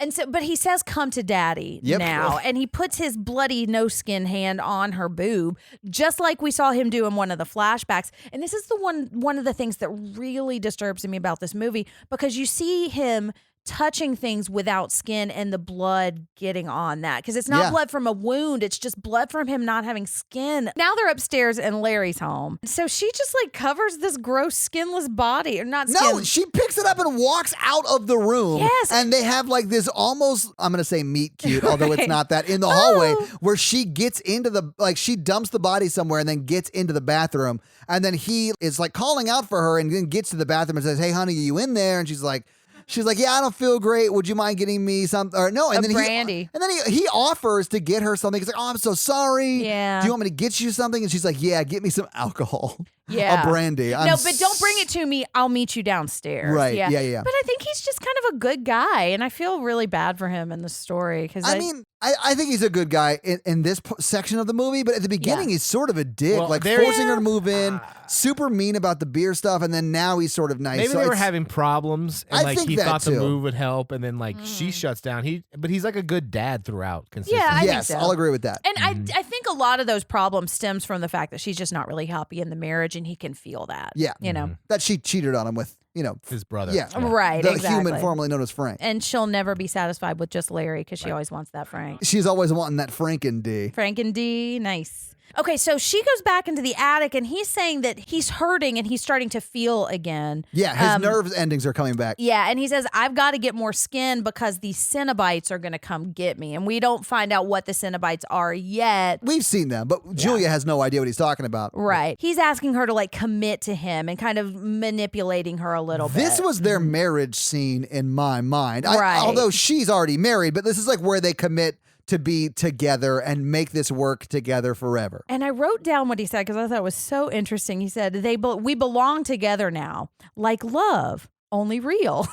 And so, but he says, "Come to daddy" Yep. now, and he puts his bloody no skin hand on her boob, just like we saw him do in one of the flashbacks. And this is the one of the things that really disturbs me about this movie because you see him touching things without skin and the blood getting on that because it's not Yeah. blood from a wound, it's just blood from him not having skin. Now they're upstairs in Larry's home, so she just like covers this gross skinless body, or not skin. No, she picks it up and walks out of the room. Yes. And they have like this almost, I'm going to say meet cute, although it's not that, in the hallway where she gets into she dumps the body somewhere and then gets into the bathroom. And then he is like calling out for her and then gets to the bathroom and says, "Hey, honey, are you in there?" And she's like, "Yeah, I don't feel great. Would you mind getting me something?" Or no, and then brandy. he offers to get her something. He's like, "Oh, I'm so sorry. Yeah. Do you want me to get you something?" And she's like, "Yeah, get me some alcohol." Yeah. A brandy. No, but don't bring it to me. I'll meet you downstairs. Right. Yeah. Yeah. But I think he's just kind of a good guy, and I feel really bad for him in the story because I mean, I think he's a good guy in this section of the movie, but at the beginning he's sort of a dick, Well, like there- forcing her to move in, super mean about the beer stuff, and then now he's sort of nice. Maybe So they were it's- having problems, and I like think he that thought the too. move would help, and then like she shuts down. But he's like a good dad throughout. Consistently. I think yes, so. I'll agree with that. And I think a lot of those problems stems from the fact that she's just not really happy in the marriage, and he can feel that. Yeah. You know. That she cheated on him with, his brother. yeah, Right. the exactly. human formerly known as Frank. And she'll never be satisfied with just Larry because she always wants that Frank. She's always wanting that Frank and D. Frank and D, nice. Okay, so she goes back into the attic, and he's saying that he's hurting and he's starting to feel again. Yeah, his nerve endings are coming back. Yeah, and he says, I've got to get more skin because these Cenobites are going to come get me. And we don't find out what the Cenobites are yet. We've seen them, but Julia has no idea what he's talking about. Right. He's asking her to like commit to him and kind of manipulating her a little bit. This was their marriage scene in my mind. Right. Although she's already married, but this is like where they commit to be together and make this work together forever. And I wrote down what he said because I thought it was so interesting. He said, we belong together now, like love. Only real.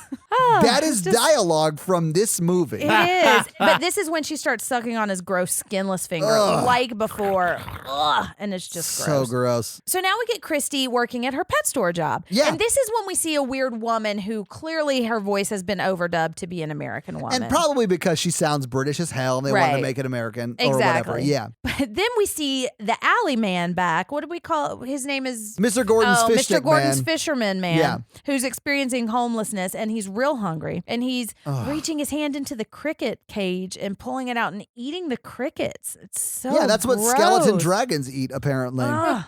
That is dialogue from this movie. It is. But this is when she starts sucking on his gross skinless finger like before. Ugh, and it's just gross. So gross. So now we get Christy working at her pet store job. Yeah. And this is when we see a weird woman who clearly her voice has been overdubbed to be an American woman. And probably because she sounds British as hell and they wanted to make it American or whatever. Yeah. But then we see the alley man back. What do we call it? His name is Mr. Gordon's Mr. Gordon's man. fisherman man. Yeah. Who's experiencing homelessness and he's real hungry. And he's reaching his hand into the cricket cage and pulling it out and eating the crickets. It's so that's what gross. skeleton dragons eat, apparently. I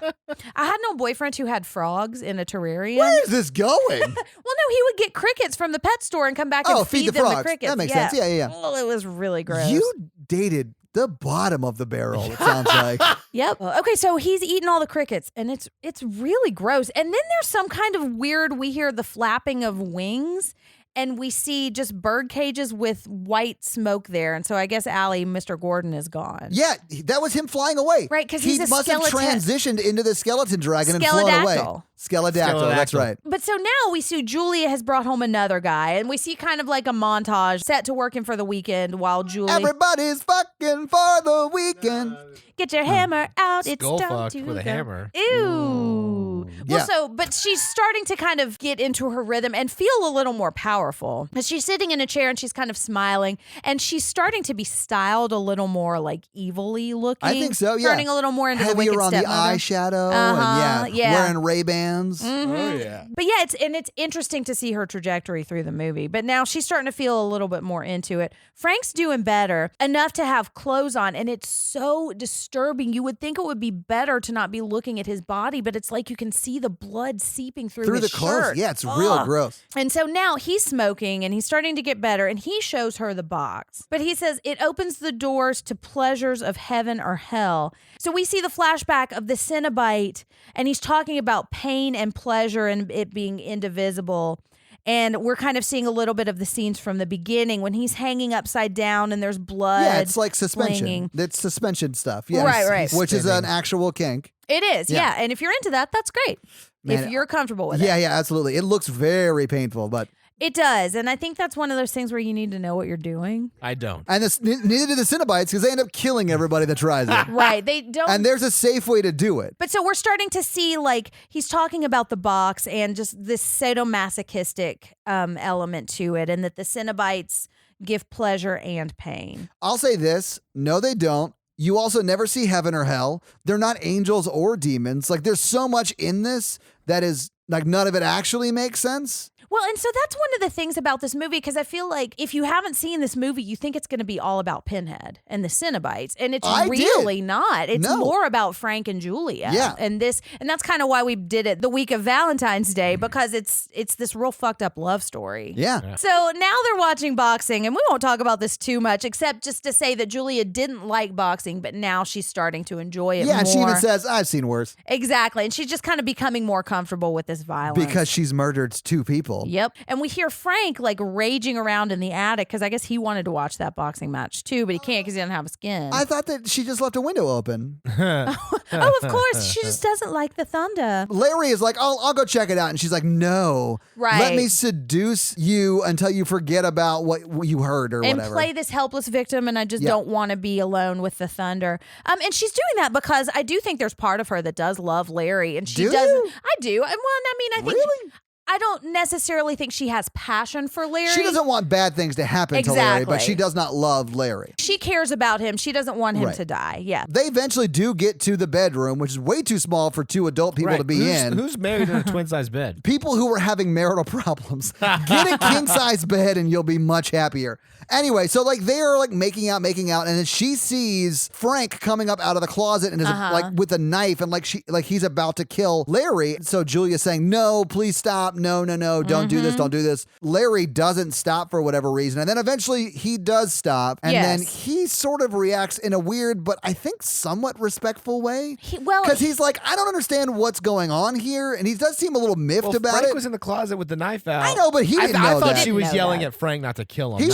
had no boyfriend who had frogs in a terrarium. Where is this going? Well, no, he would get crickets from the pet store and come back and feed the them frogs. the crickets. That makes sense. Yeah. Well, it was really gross. You dated the bottom of the barrel, it sounds like. Yep. Okay, so he's eating all the crickets, and it's really gross. And then there's some kind of weird, we hear the flapping of wings, and we see just bird cages with white smoke there. And so I guess Allie, Mr. Gordon, is gone. Yeah, that was him flying away. Right, because he's a must have skeleton. transitioned into the skeleton dragon and flown away. Skeledactyl, that's right. But so now we see Julia has brought home another guy, and we see kind of like a montage set to working for the weekend while Julie... Everybody's fucking for the weekend. Get your hammer out. Skull It's time fuck to with a go. hammer. Ew. Well, but she's starting to kind of get into her rhythm and feel a little more powerful. She's sitting in a chair and she's kind of smiling, and she's starting to be styled a little more like evilly looking. I think so, yeah. Turning a little more into Heavier the wicked on the stepmother. eyeshadow and yeah. wearing Ray-Bans. Mm-hmm. Oh, yeah. But yeah, it's interesting to see her trajectory through the movie. But now she's starting to feel a little bit more into it. Frank's doing better, enough to have clothes on, and it's so disturbing. You would think it would be better to not be looking at his body, but it's like you can see the blood seeping through his the clothes. shirt. Yeah, it's real gross. And so now he's smoking and he's starting to get better, and he shows her the box. But he says it opens the doors to pleasures of heaven or hell. So we see the flashback of the Cenobite, and he's talking about pain and pleasure and it being indivisible. And we're kind of seeing a little bit of the scenes from the beginning when he's hanging upside down and there's blood. Yeah, it's like suspension. flinging. It's suspension stuff. Yeah, Right. Which is an actual kink. It is, yeah. And if you're into that, that's great. Man, if you're comfortable with it. Yeah, absolutely. It looks very painful, but... It does. And I think that's one of those things where you need to know what you're doing. I don't. And neither do the Cenobites because they end up killing everybody that tries it. Right. They don't. And there's a safe way to do it. But so we're starting to see, like, he's talking about the box and just this sadomasochistic element to it, and that the Cenobites give pleasure and pain. I'll say this. No, they don't. You also never see heaven or hell. They're not angels or demons. Like, there's so much in this that is, like, none of it actually makes sense. Well, and so that's one of the things about this movie, because I feel like if you haven't seen this movie, you think it's going to be all about Pinhead and the Cenobites, and it's really not. It's more about Frank and Julia. Yeah. And that's kind of why we did it the week of Valentine's Day, because it's this real fucked up love story. Yeah. So now they're watching boxing, and we won't talk about this too much, except just to say that Julia didn't like boxing, but now she's starting to enjoy it more. Yeah, and she even says, I've seen worse. Exactly. And she's just kind of becoming more comfortable with this violence. Because she's murdered 2 people. Yep. And we hear Frank like raging around in the attic because I guess he wanted to watch that boxing match too, but he can't because he doesn't have a skin. I thought that she just left a window open. Oh, of course. She just doesn't like the thunder. Larry is like, I'll go check it out. And she's like, no. Right. Let me seduce you until you forget about what you heard or and whatever. play this helpless victim, and I just don't want to be alone with the thunder. And she's doing that because I do think there's part of her that does love Larry. And she does. I do. And well, I mean, I think. Really? I don't necessarily think she has passion for Larry. She doesn't want bad things to happen to Larry, but she does not love Larry. She cares about him. She doesn't want him to die. Yeah. They eventually do get to the bedroom, which is way too small for 2 adult people to be in. Who's married in a twin-size bed? People who were having marital problems. Get a king-size bed and you'll be much happier. Anyway, so like they're like making out, and then she sees Frank coming up out of the closet and is like with a knife and like he's about to kill Larry. So Julia's saying, "No, please stop. No, don't do this, don't do this." Larry doesn't stop for whatever reason. And then eventually he does stop. And then he sort of reacts in a weird, but I think somewhat respectful way. Because he's like, I don't understand what's going on here. And he does seem a little miffed about Frank it. was in the closet with the knife out. I know, but he didn't know that. I thought she was yelling at Frank not to kill him.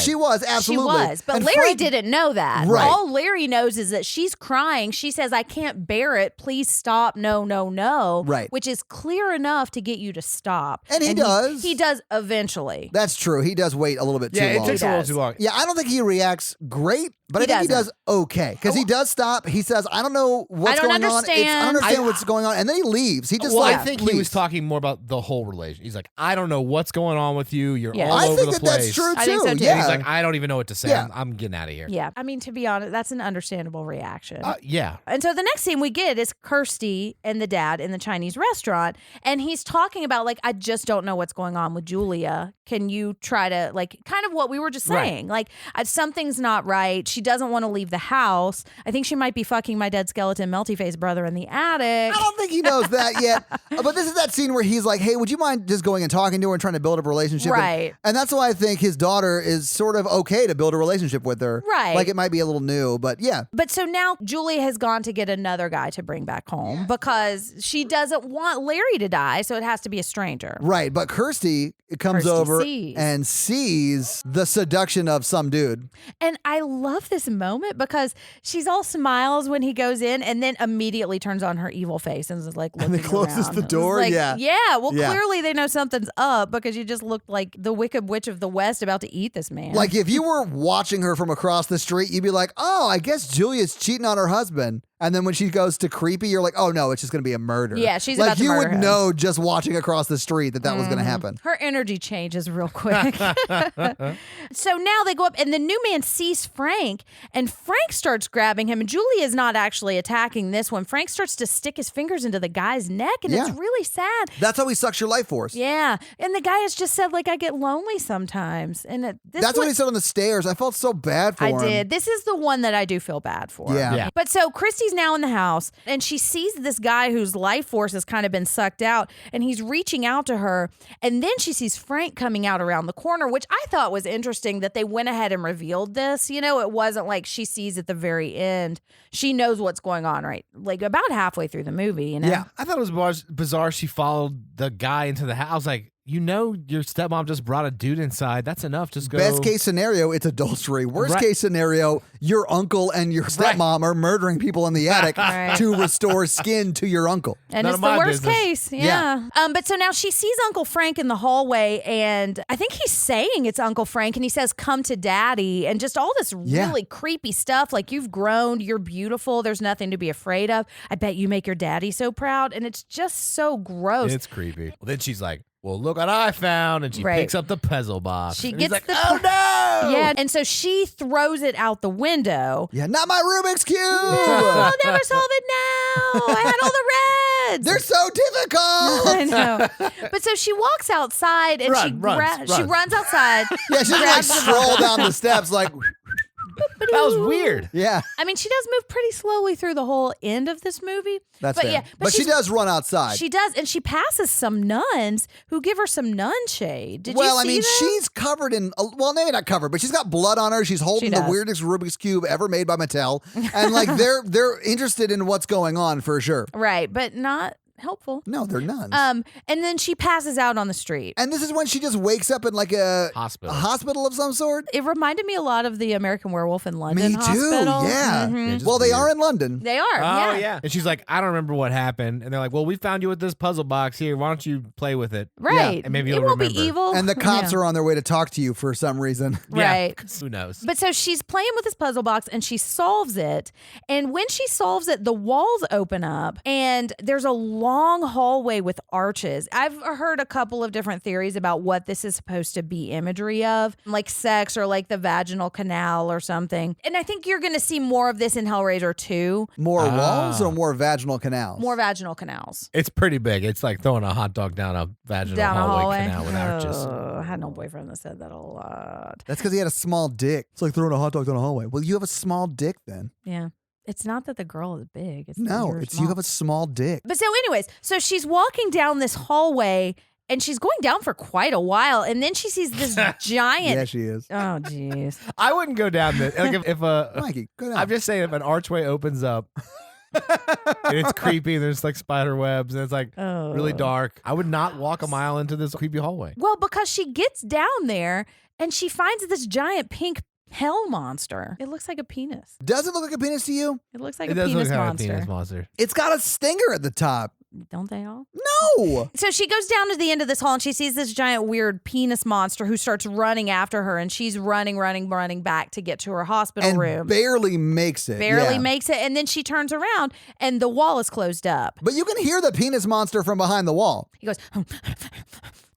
She was, absolutely. She was, but and Larry Frank didn't know that. Right. All Larry knows is that she's crying. She says, "I can't bear it. Please stop. No. Right. Which is clear enough to get you to stop. And he does. He does eventually. That's true. He does wait a little bit too long. Yeah, it takes a little too long. Yeah, I don't think he reacts great, but I think he does okay. Because he does stop. He says, I don't know what's going on. I don't understand what's going on. And then he leaves. He just I think he was talking more about the whole relation. He's like, I don't know what's going on with you. You're all I over think the that place. that's true, too. I think so, too. Yeah. And he's like, I don't even know what to say. Yeah. I'm getting out of here. Yeah. I mean, to be honest, that's an understandable reaction. Yeah. And so the next scene we get is Kirsty and the dad in the Chinese restaurant. And he's talking about, like, I just don't know what's going on with Julia. Can you try to, like, kind of what we were just saying? Like, something's not right. She doesn't want to leave the house. I think she might be fucking my dead skeleton melty face brother in the attic. I don't think he knows that yet. But this is that scene where he's like, hey, would you mind just going and talking to her and trying to build up a relationship? Right. And that's why I think his daughter is sort of okay to build a relationship with her. Right. Like it might be a little new, but yeah. But so now Julia has gone to get another guy to bring back home because she doesn't want Larry to die, so it has to be a stranger. Right, but Kirsty comes over and sees the seduction of some dude. And I love this moment because she's all smiles when he goes in and then immediately turns on her evil face and is like looking And then closes around. the door, Like, yeah. Yeah, well, clearly they know something's up because you just looked like the Wicked Witch of the West about to eat this man. Like if you were watching her from across the street, you'd be like, oh, I guess Julia's cheating on her husband. And then when she goes to creepy, you're like, oh no, it's just going to be a murder. Yeah, she's like about to you murder would him. know just watching across the street that was going to happen. Her energy changes real quick. So now they go up and the new man sees Frank and Frank starts grabbing him and Julia is not actually attacking this one. Frank starts to stick his fingers into the guy's neck and it's really sad. That's how he sucks your life force. Yeah. And the guy has just said, like, I get lonely sometimes. And that's what he said on the stairs. I felt so bad for him. I did. This is the one that I do feel bad for. Yeah. But so Christy's now in the house and she sees this guy whose life force has kind of been sucked out and he's reaching out to her. And then she sees Frank coming out around the corner, which I thought was interesting that they went ahead and revealed this. You know, it wasn't like she sees at the very end. She knows what's going on, right? Like about halfway through the movie, you know? Yeah. I thought it was bizarre she followed the guy into the house. Like, you know, your stepmom just brought a dude inside. That's enough. Just go. Best case scenario, it's adultery. Worst case scenario, your uncle and your stepmom are murdering people in the attic to restore skin to your uncle. And it's the worst case. Yeah. But so now she sees Uncle Frank in the hallway and I think he's saying it's Uncle Frank and he says, come to daddy and just all this really creepy stuff. Like you've grown, you're beautiful. There's nothing to be afraid of. I bet you make your daddy so proud. And it's just so gross. It's creepy. Well, then she's like, well, look what I found. And she picks up the puzzle box. She and gets like, the oh, no. Yeah. And so she throws it out the window. Yeah, not my Rubik's Cube. I'll never solve it now. I had all the reds. They're so difficult. I know. But so she walks outside and she runs outside. Yeah, she like stroll down the steps like... That was weird. Yeah. I mean, she does move pretty slowly through the whole end of this movie. That's fair. Yeah, but she does run outside. She does, and she passes some nuns who give her some nun shade. Did you see I mean, that? she's covered in, well, maybe not covered, but she's got blood on her. She's holding the weirdest Rubik's Cube ever made by Mattel. And like, they're interested in what's going on for sure. Right, but not helpful. No, they're nuns. And then she passes out on the street. And this is when she just wakes up in like a hospital of some sort. It reminded me a lot of the American Werewolf in London. Me too. Hospital. Yeah. Mm-hmm. Well, they are in London. They are. Oh yeah. And she's like, I don't remember what happened. And they're like, well, we found you with this puzzle box here. Why don't you play with it? Right. Yeah. And maybe it you'll won't remember. be evil. And the cops are on their way to talk to you for some reason. Right. Yeah. Who knows? But so she's playing with this puzzle box and she solves it. And when she solves it, the walls open up and there's a long long hallway with arches. I've heard a couple of different theories about what this is supposed to be imagery of, like sex or like the vaginal canal or something. And I think you're going to see more of this in Hellraiser 2. More walls or more vaginal canals? More vaginal canals. It's pretty big. It's like throwing a hot dog down a vaginal hallway canal with arches. I had no boyfriend that said that a lot. That's because he had a small dick. It's like throwing a hot dog down a hallway. Well, you have a small dick then. Yeah. It's not that the girl is big. It's you have a small dick. But so anyways, so she's walking down this hallway and she's going down for quite a while. And then she sees this giant. Yeah, she is. Oh, jeez. I wouldn't go down there. Like if Mikey, go down. I'm just saying, if an archway opens up and it's creepy, and there's like spider webs, and it's like really dark, I would not walk a mile into this creepy hallway. Well, because she gets down there and she finds this giant pink hell monster. It looks like a penis. Does it look like a penis to you? It looks like It a does penis look like monster. a penis monster. It's got a stinger at the top. Don't they all? No. So she goes down to the end of this hall and she sees this giant weird penis monster who starts running after her, and she's running back to get to her hospital room. Barely makes it. Barely makes it. And then she turns around and the wall is closed up. But you can hear the penis monster from behind the wall. He goes,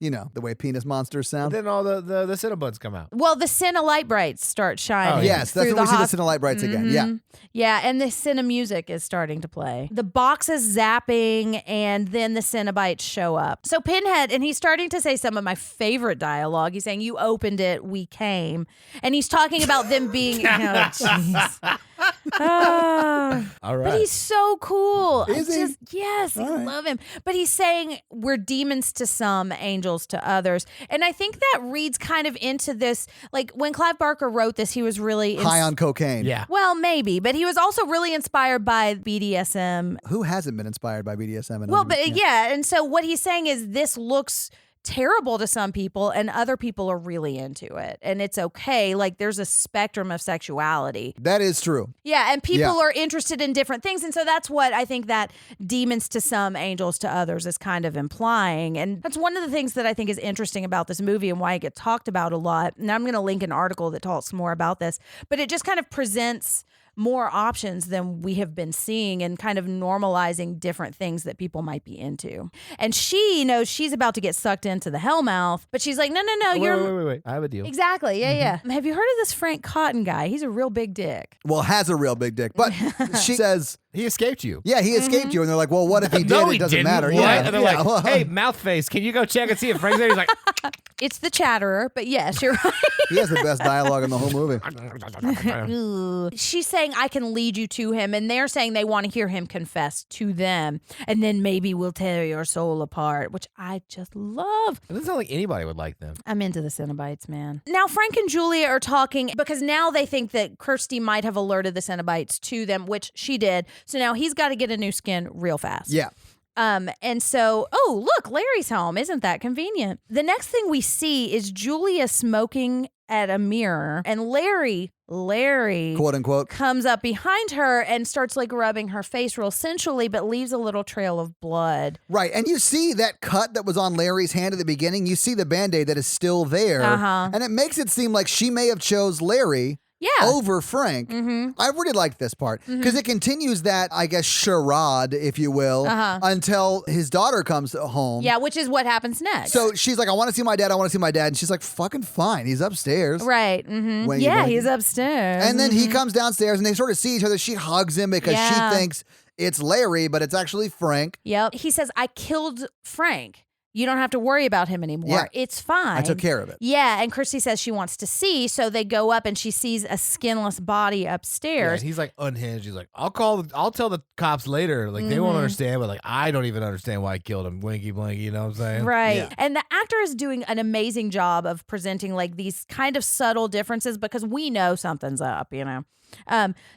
You know, the way penis monsters sound. Then all the Cenobites come out. well, the Cenobites brights start shining. Oh, yes, that's when we see the Cenobites brights again. Yeah. Yeah, and the Cena music is starting to play. The box is zapping, and then the Cenobites show up. So Pinhead, and he's starting to say some of my favorite dialogue. He's saying, "You opened it, we came," and he's talking about them being. Oh, jeez. All right. But he's so cool. Is he? Yes, I right. love him. But he's saying we're demons to some, angels to others. And I think that reads kind of into this, like when Clive Barker wrote this, he was really High on cocaine. Yeah. well, maybe, but he was also really inspired by BDSM. Who hasn't been inspired by BDSM? Well, but yeah, and so what he's saying is this looks terrible to some people and other people are really into it, and it's okay. Like there's a spectrum of sexuality. That is true. Yeah, and people are interested in different things, and so that's what I think that demons to some, angels to others is kind of implying. And that's one of the things that I think is interesting about this movie and why it gets talked about a lot. And I'm going to link an article that talks more about this, but it just kind of presents more options than we have been seeing and kind of normalizing different things that people might be into. And she knows she's about to get sucked into the hellmouth, but she's like, no, Wait. I have a deal. Exactly. Yeah. Have you heard of this Frank Cotton guy? He's a real big dick. Well, has a real big dick. But she says, He escaped you. yeah, he escaped you. And they're like, well, what if he did? No, It he doesn't didn't. matter. What? Yeah. And they're Yeah, like, well, hey, Mouthface, can you go check and see if Frank's there? He's like, It's the Chatterer, but yes, you're right. he has the best dialogue in the whole movie. Ooh. She's saying, I can lead you to him. And they're saying they want to hear him confess to them. And then maybe we'll tear your soul apart, which I just love. it doesn't sound like anybody would like them. I'm into the Cenobites, man. Now, Frank and Julia are talking because now they think that Kirsty might have alerted the Cenobites to them, which she did. So now he's got to get a new skin real fast. Yeah. And so, oh, look, Larry's home. Isn't that convenient? The next thing we see is Julia smoking at a mirror, and Larry, Quote unquote. comes up behind her and starts like rubbing her face real sensually, but leaves a little trail of blood. Right. And you see that cut that was on Larry's hand at the beginning. You see the Band-Aid that is still there. And it makes it seem like she may have chose Larry over Frank. I really like this part because it continues that, I guess, charade, if you will, until his daughter comes home. Yeah, which is what happens next. So she's like, I want to see my dad. I want to see my dad. And she's like, fucking fine. He's upstairs. Right. Yeah, he's upstairs. And then he comes downstairs and they sort of see each other. She hugs him because she thinks it's Larry, but it's actually Frank. Yep. He says, I killed Frank. You don't have to worry about him anymore. Yeah. It's fine. I took care of it. Yeah, and Kirsty says she wants to see, so they go up and she sees a skinless body Yeah, upstairs. he's like unhinged. He's like, I'll tell the cops later. Like they won't understand, but like I don't even understand why I killed him. Winky blinky, you know what I'm saying? Right. Yeah. And the actor is doing an amazing job of presenting like these kind of subtle differences because we know something's up, you know.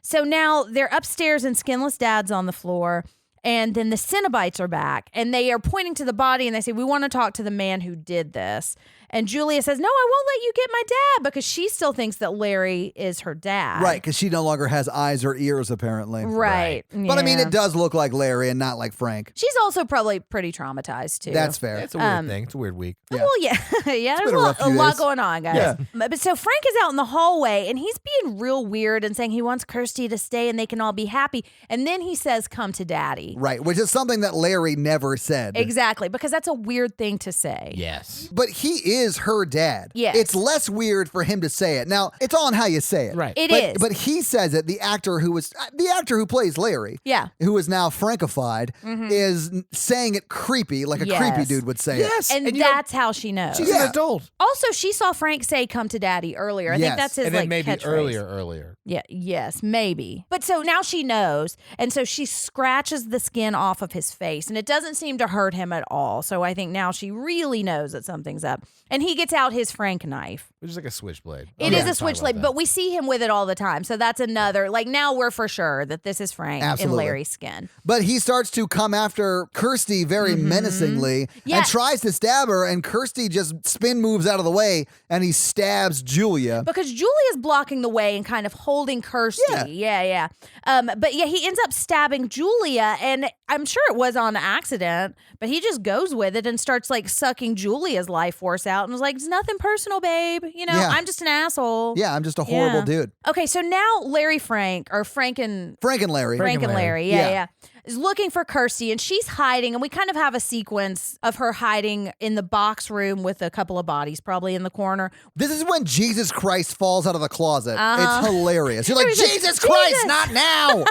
So now they're upstairs and Skinless Dad's on the floor. And then the Cenobites are back and they are pointing to the body and they say, we want to talk to the man who did this. And Julia says, no, I won't let you get my dad, because she still thinks that Larry is her dad. Right, because she no longer has eyes or ears, apparently. Right. But I mean, it does look like Larry and not like Frank. She's also probably pretty traumatized, too. That's fair. It's a weird thing. It's a weird week. Yeah. Well, yeah. There's a lot going on, guys. Yeah. But so Frank is out in the hallway, and he's being real weird and saying he wants Kirsty to stay and they can all be happy. And then he says, come to daddy. Right, which is something that Larry never said. Exactly, because that's a weird thing to say. Yes. But he is her dad. Yes. It's less weird for him to say it. Now, it's on how you say it. Right. It is. But he says it. The actor who plays Larry, Yeah. who is now Frankified, is saying it creepy, like a creepy dude would say it. Yes. And that's how she knows. She's an adult. Also, she saw Frank say "come to daddy" earlier. I think that's his And then like maybe catchphrase. earlier. Yeah, yes, maybe. But so now she knows, and so she scratches the skin off of his face, and it doesn't seem to hurt him at all. So I think now she really knows that something's up. And he gets out his Frank knife. Which is like a switchblade. It is a switchblade, but we see him with it all the time. So that's another, like, now we're for sure that this is Frank in Larry's skin. But he starts to come after Kirsty very menacingly and tries to stab her, and Kirsty just spin moves out of the way, and he stabs Julia. Because Julia's blocking the way and kind of holding Kirsty. Yeah. But yeah, he ends up stabbing Julia, and I'm sure it was on accident, but he just goes with it and starts like sucking Julia's life force out and was like, it's nothing personal, babe. You know, I'm just an asshole. Yeah, I'm just a horrible dude. Okay, so now Frank and Larry, yeah, is looking for Kirsty, and she's hiding, and we kind of have a sequence of her hiding in the box room with a couple of bodies probably in the corner. This is when Jesus Christ falls out of the closet. It's hilarious. You're like, Jesus Christ, not now.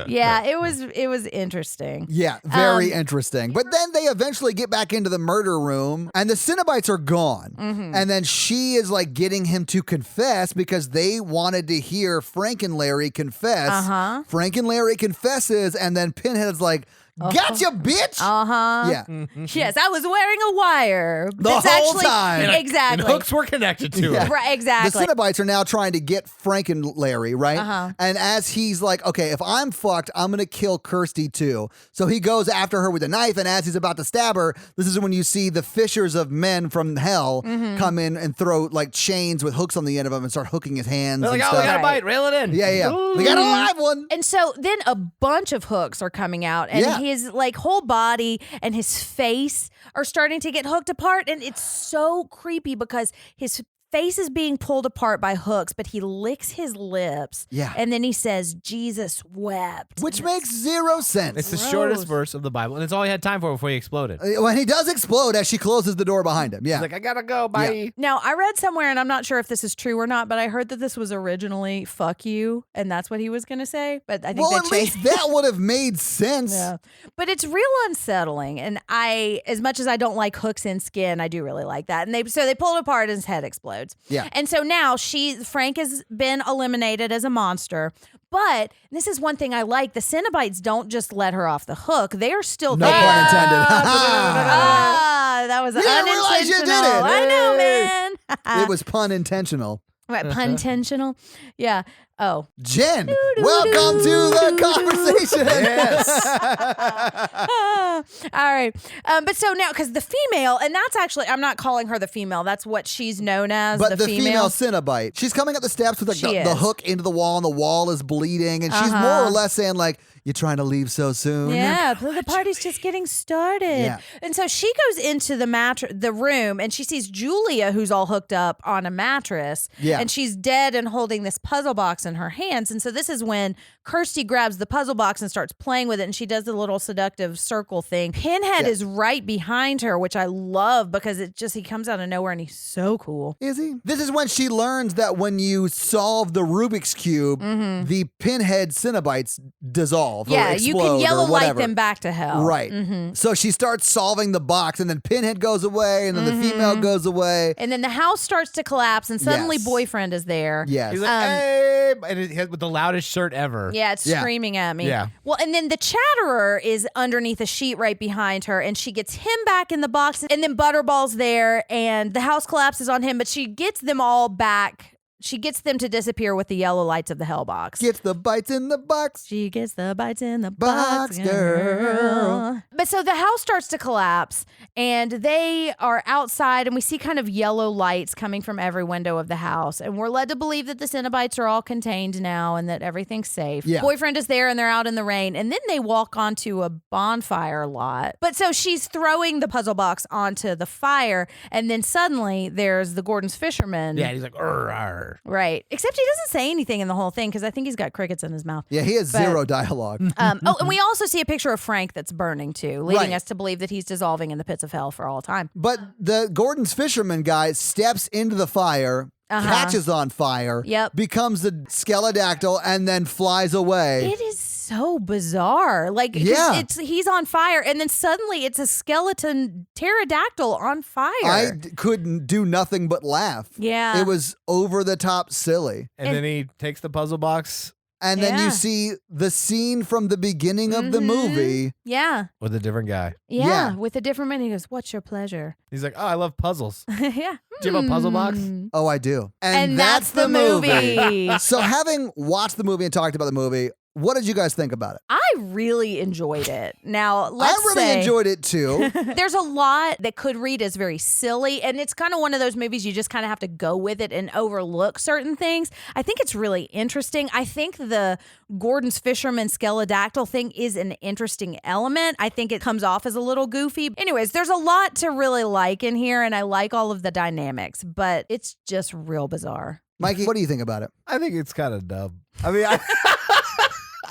Yeah, it was interesting. Yeah, very interesting. But then they eventually get back into the murder room, and the Cenobites are gone. And then she is like getting him to confess because they wanted to hear Frank and Larry confess. Frank and Larry confesses, and then Pinhead's like, gotcha, bitch. Yeah. Yes, I was wearing a wire. The whole time. Exactly. And hooks were connected to it. Right, exactly. The Cenobites are now trying to get Frank and Larry, right? And as he's like, okay, if I'm fucked, I'm going to kill Kirsty too. So he goes after her with a knife, and as he's about to stab her, this is when you see the fishers of men from hell come in and throw like chains with hooks on the end of them and start hooking his hands. They're like, and oh, stuff. we got a bite, reel it in. Yeah. We got a live one. And so then a bunch of hooks are coming out, and his like whole body and his face are starting to get hooked apart, and it's so creepy because his face is being pulled apart by hooks, but he licks his lips. Yeah. And then he says, Jesus wept. Which makes zero sense. It's the shortest verse of the Bible, and it's all he had time for before he exploded. When he does explode as she closes the door behind him. Yeah. He's like, I gotta go, bye. Yeah. Now, I read somewhere, and I'm not sure if this is true or not, but I heard that this was originally fuck you, and that's what he was going to say. But I think Well, they at changed. least that would have made sense. Yeah. But it's real unsettling, and as much as I don't like hooks in skin, I do really like that. And so they pull it apart, and his head explodes. Yeah. And so now Frank has been eliminated as a monster. But this is one thing I like. The Cenobites don't just let her off the hook. They are still No there. pun intended. That was You didn't realize you did unintentional. it. I know, man. It was pun intentional. Right, pun intentional. Yeah. Oh. Jen, welcome to the conversation. Yes. All right. But so now, because the female, and that's actually, I'm not calling her the female. That's what she's known as, But the female. Cenobite, she's coming up the steps with like She the is. hook into the wall, and the wall is bleeding. And she's more or less saying like, you're trying to leave so soon. Yeah, the party's just getting started. Yeah. And so she goes into the room, and she sees Julia, who's all hooked up on a mattress. Yeah. And she's dead and holding this puzzle box in her hands. And so this is when Kirsty grabs the puzzle box and starts playing with it, and she does the little seductive circle thing. Pinhead is right behind her, which I love because he comes out of nowhere, and he's so cool. Is he? This is when she learns that when you solve the Rubik's Cube, the Pinhead Cenobites dissolve. Yeah, or you explode can yellow or light whatever. them back to hell. Right. So she starts solving the box, and then Pinhead goes away, and then the female goes away. And then the house starts to collapse, and suddenly Yes. boyfriend is there. Yes. He's like, hey, and he had with the loudest shirt ever. Yeah, it's screaming at me. Yeah. Well, and then the Chatterer is underneath a sheet right behind her, and she gets him back in the box, and then Butterball's there, and the house collapses on him, but she gets them all back. she gets them to disappear with the yellow lights of the hell box. Gets the bites in the box. She gets the bites in the Box girl. But so the house starts to collapse, and they are outside, and we see kind of yellow lights coming from every window of the house. And we're led to believe that the Cenobites are all contained now and that everything's safe. Yeah. Boyfriend is there, and they're out in the rain. And then they walk onto a bonfire lot. But so she's throwing the puzzle box onto the fire, and then suddenly there's the Gordon's fisherman. Yeah, he's like, arr. Right. Except he doesn't say anything in the whole thing because I think he's got crickets in his mouth. Yeah, he has zero dialogue. And we also see a picture of Frank that's burning too, leading us to believe that he's dissolving in the pits of hell for all time. But the Gordon's fisherman guy steps into the fire, catches on fire, becomes a skeledactyl, and then flies away. It is so bizarre. Like, he's on fire, and then suddenly it's a skeleton pterodactyl on fire. I couldn't do nothing but laugh. Yeah. It was over the top silly. And then he takes the puzzle box. And then you see the scene from the beginning of the movie. Yeah. With a different guy. Yeah. With a different man. He goes, "What's your pleasure?" He's like, "Oh, I love puzzles." Yeah. Do you have a puzzle box? Oh, I do. And that's the movie. So having watched the movie and talked about the movie, what did you guys think about it? I really enjoyed it. Now, enjoyed it too. There's a lot that could read as very silly, and it's kind of one of those movies you just kind of have to go with it and overlook certain things. I think it's really interesting. I think the Gordon's fisherman skeledactyl thing is an interesting element. I think it comes off as a little goofy. Anyways, there's a lot to really like in here, and I like all of the dynamics, but it's just real bizarre. Mikey, what do you think about it? I think it's kind of dumb. I mean,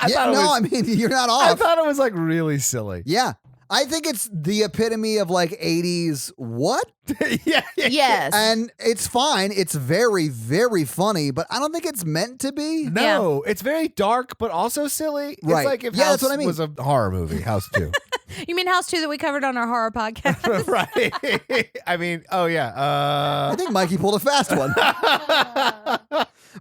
I mean, you're not off. I thought it was like really silly. Yeah. I think it's the epitome of like 80s what? Yeah. Yes. And it's fine. It's very, very funny, but I don't think it's meant to be. No, it's very dark, but also silly. Right. It's like if Yeah, House that's what I mean. was a horror movie, House 2. You mean House 2 that we covered on our horror podcast? Right. I mean, oh yeah. I think Mikey pulled a fast one.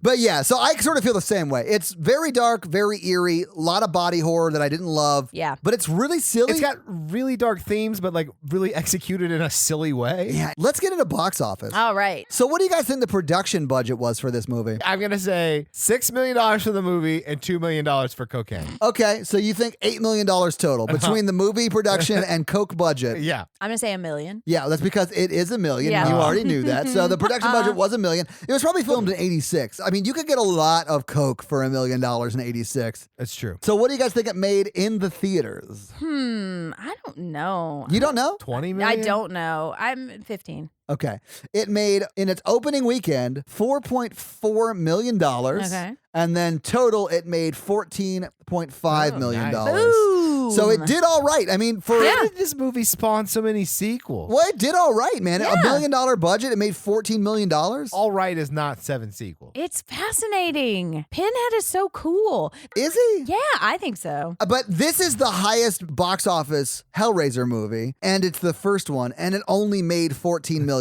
But yeah, so I sort of feel the same way. It's very dark, very eerie, a lot of body horror that I didn't love. Yeah. But it's really silly. It's got really dark themes, but like really executed in a silly way. Yeah. Let's get into box office. All right. So what do you guys think the production budget was for this movie? I'm going to say $6 million for the movie and $2 million for cocaine. Okay, so you think $8 million total between the movie production and coke budget. Yeah. I'm going to say $1 million. Yeah, that's because it is $1 million. Yeah. You already knew that. So the production budget was $1 million. It was probably filmed in 86. I mean, you could get a lot of coke for $1 million in 86. That's true. So what do you guys think it made in the theaters? I don't know. You don't know? 20 million? I don't know. I'm 15. Okay. It made, in its opening weekend, $4.4 million. Okay. And then total, it made $14.5 million. nice. Ooh. So it did all right. I mean, for... How did this movie spawn so many sequels? Well, it did all right, man. Yeah. $1 million budget, it made $14 million. All Right is not 7 sequels. It's fascinating. Pinhead is so cool. Is he? Yeah, I think so. But this is the highest box office Hellraiser movie, and it's the first one, and it only made $14 million.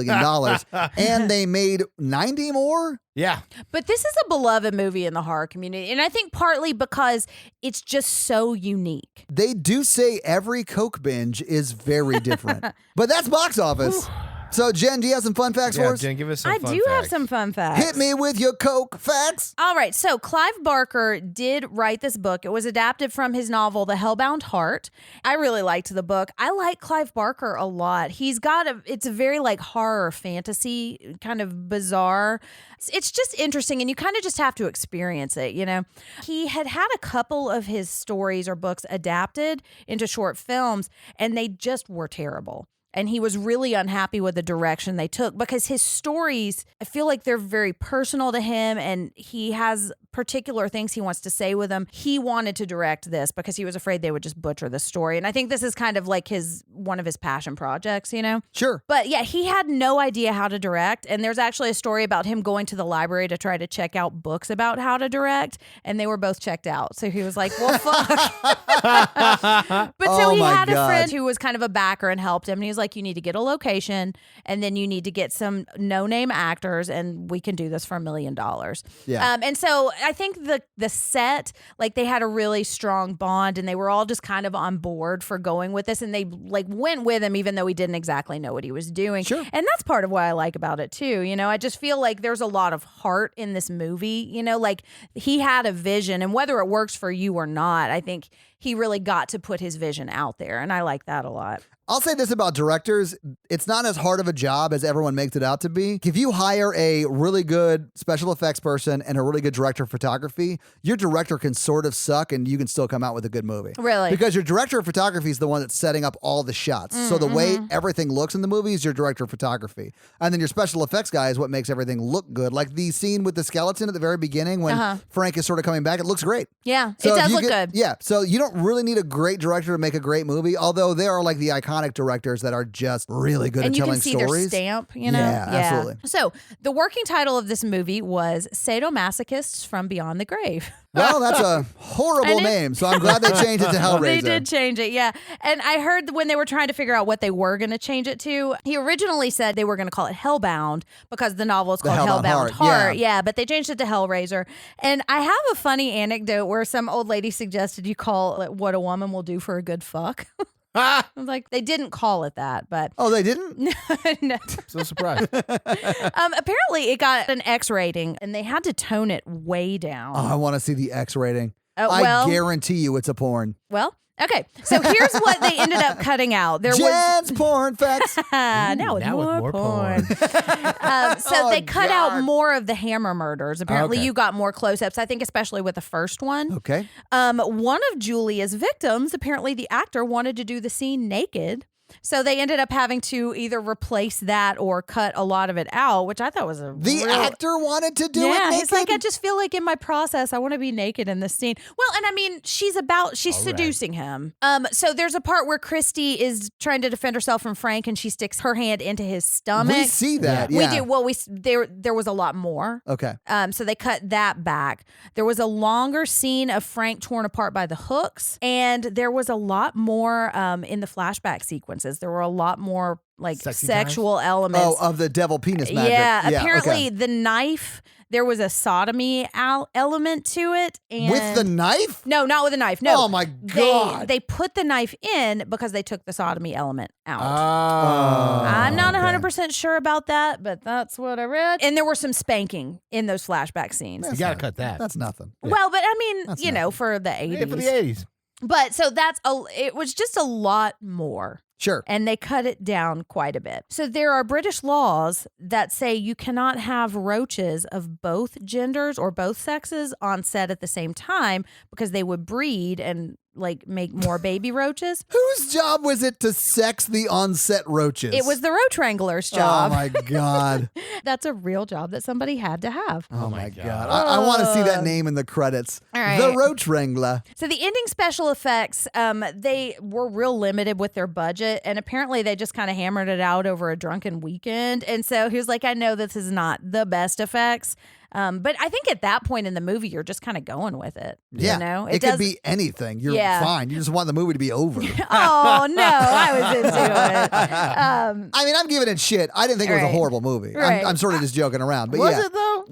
And they made 90 more? Yeah. But this is a beloved movie in the horror community, and I think partly because it's just so unique. They do say every Coke binge is very different. But that's box office. So, Jen, do you have some fun facts for us? Jen, give us some I fun do have facts. some fun facts. Hit me with your Coke facts. All right, so Clive Barker did write this book. It was adapted from his novel, The Hellbound Heart. I really liked the book. I like Clive Barker a lot. He's got it's a very like horror fantasy, kind of bizarre. It's just interesting, and you kind of just have to experience it, you know? He had a couple of his stories or books adapted into short films, and they just were terrible. And he was really unhappy with the direction they took because his stories, I feel like they're very personal to him, and he has particular things he wants to say with them. He wanted to direct this because he was afraid they would just butcher the story. And I think this is kind of like one of his passion projects, you know? Sure. But yeah, he had no idea how to direct. And there's actually a story about him going to the library to try to check out books about how to direct. And they were both checked out. So he was like, well, fuck. But so he had a friend who was kind of a backer and helped him. And he was like, you need to get a location and then you need to get some no-name actors and we can do this for $1 million. Yeah. And so I think the set, like they had a really strong bond and they were all just kind of on board for going with this. And they like went with him even though he didn't exactly know what he was doing. Sure. And that's part of what I like about it too. You know, I just feel like there's a lot of heart in this movie. You know, like he had a vision, and whether it works for you or not, I think he really got to put his vision out there. And I like that a lot. I'll say this about directors. It's not as hard of a job as everyone makes it out to be. If you hire a really good special effects person and a really good director of photography, your director can sort of suck and you can still come out with a good movie. Really? Because your director of photography is the one that's setting up all the shots. So the way everything looks in the movie is your director of photography. And then your special effects guy is what makes everything look good. Like the scene with the skeleton at the very beginning when Frank is sort of coming back, it looks great. Yeah, So it does if you look good. Yeah, so you don't really need a great director to make a great movie, although there are like the iconic directors that are just really good at telling stories. And you can see their stamp, you know? Yeah, absolutely. So the working title of this movie was Sadomasochists from Beyond the Grave. Well, that's a horrible name, so I'm glad they changed it to Hellraiser. They did change it, yeah. And I heard when they were trying to figure out what they were going to change it to, he originally said they were going to call it Hellbound because the novel is called Hellbound Heart. Yeah, but they changed it to Hellraiser. And I have a funny anecdote where some old lady suggested you call it What a Woman Will Do for a Good Fuck. I was like, they didn't call it that, but oh, they didn't? No. So surprised. Apparently, it got an X rating, and they had to tone it way down. Oh, I want to see the X rating. Well, I guarantee you it's a porn. Well, okay. So here's what they ended up cutting out. There Jenn's porn facts. Now with more porn. So they cut out more of the hammer murders. Apparently, you got more close-ups. I think especially with the first one. Okay. One of Julia's victims, apparently the actor wanted to do the scene naked. So they ended up having to either replace that or cut a lot of it out, which I thought was the actor wanted to do it Yeah, naked? he's like, I just feel like in my process, I want to be naked in this scene. Well, and I mean, she's seducing him. So there's a part where Christy is trying to defend herself from Frank, and she sticks her hand into his stomach. We see that. Yeah. We do. Well, there was a lot more. Okay. So they cut that back. There was a longer scene of Frank torn apart by the hooks, and there was a lot more in the flashback sequences. There were a lot more like sexual elements. Oh, of the devil penis magic. Yeah, apparently the knife, there was a sodomy element to it. And with the knife? No, not with a knife. No. Oh my God. They put the knife in because they took the sodomy element out. Oh. I'm not 100% sure about that, but that's what I read. And there were some spanking in those flashback scenes. You got to cut that. That's nothing. Well, but I mean, know, for the 80s. Yeah, for the 80s. But so it was just a lot more. Sure. And they cut it down quite a bit. So there are British laws that say you cannot have roaches of both genders or both sexes on set at the same time because they would breed and like make more baby roaches. Whose job was it to sex the on-set roaches? It was the roach wrangler's job. Oh my God. That's a real job that somebody had to have. Oh my God. I want to see that name in the credits. All right. The Roach Wrangler. So the ending special effects, they were real limited with their budget, and apparently they just kind of hammered it out over a drunken weekend. And so he was like, I know this is not the best effects. But I think at that point in the movie, you're just kind of going with it. Yeah. You know? It could be anything. You're fine. You just want the movie to be over. Oh, no. I was into it. I mean, I'm giving it shit. I didn't think it was a horrible movie. Right. I'm sort of just joking around. But Was it, though?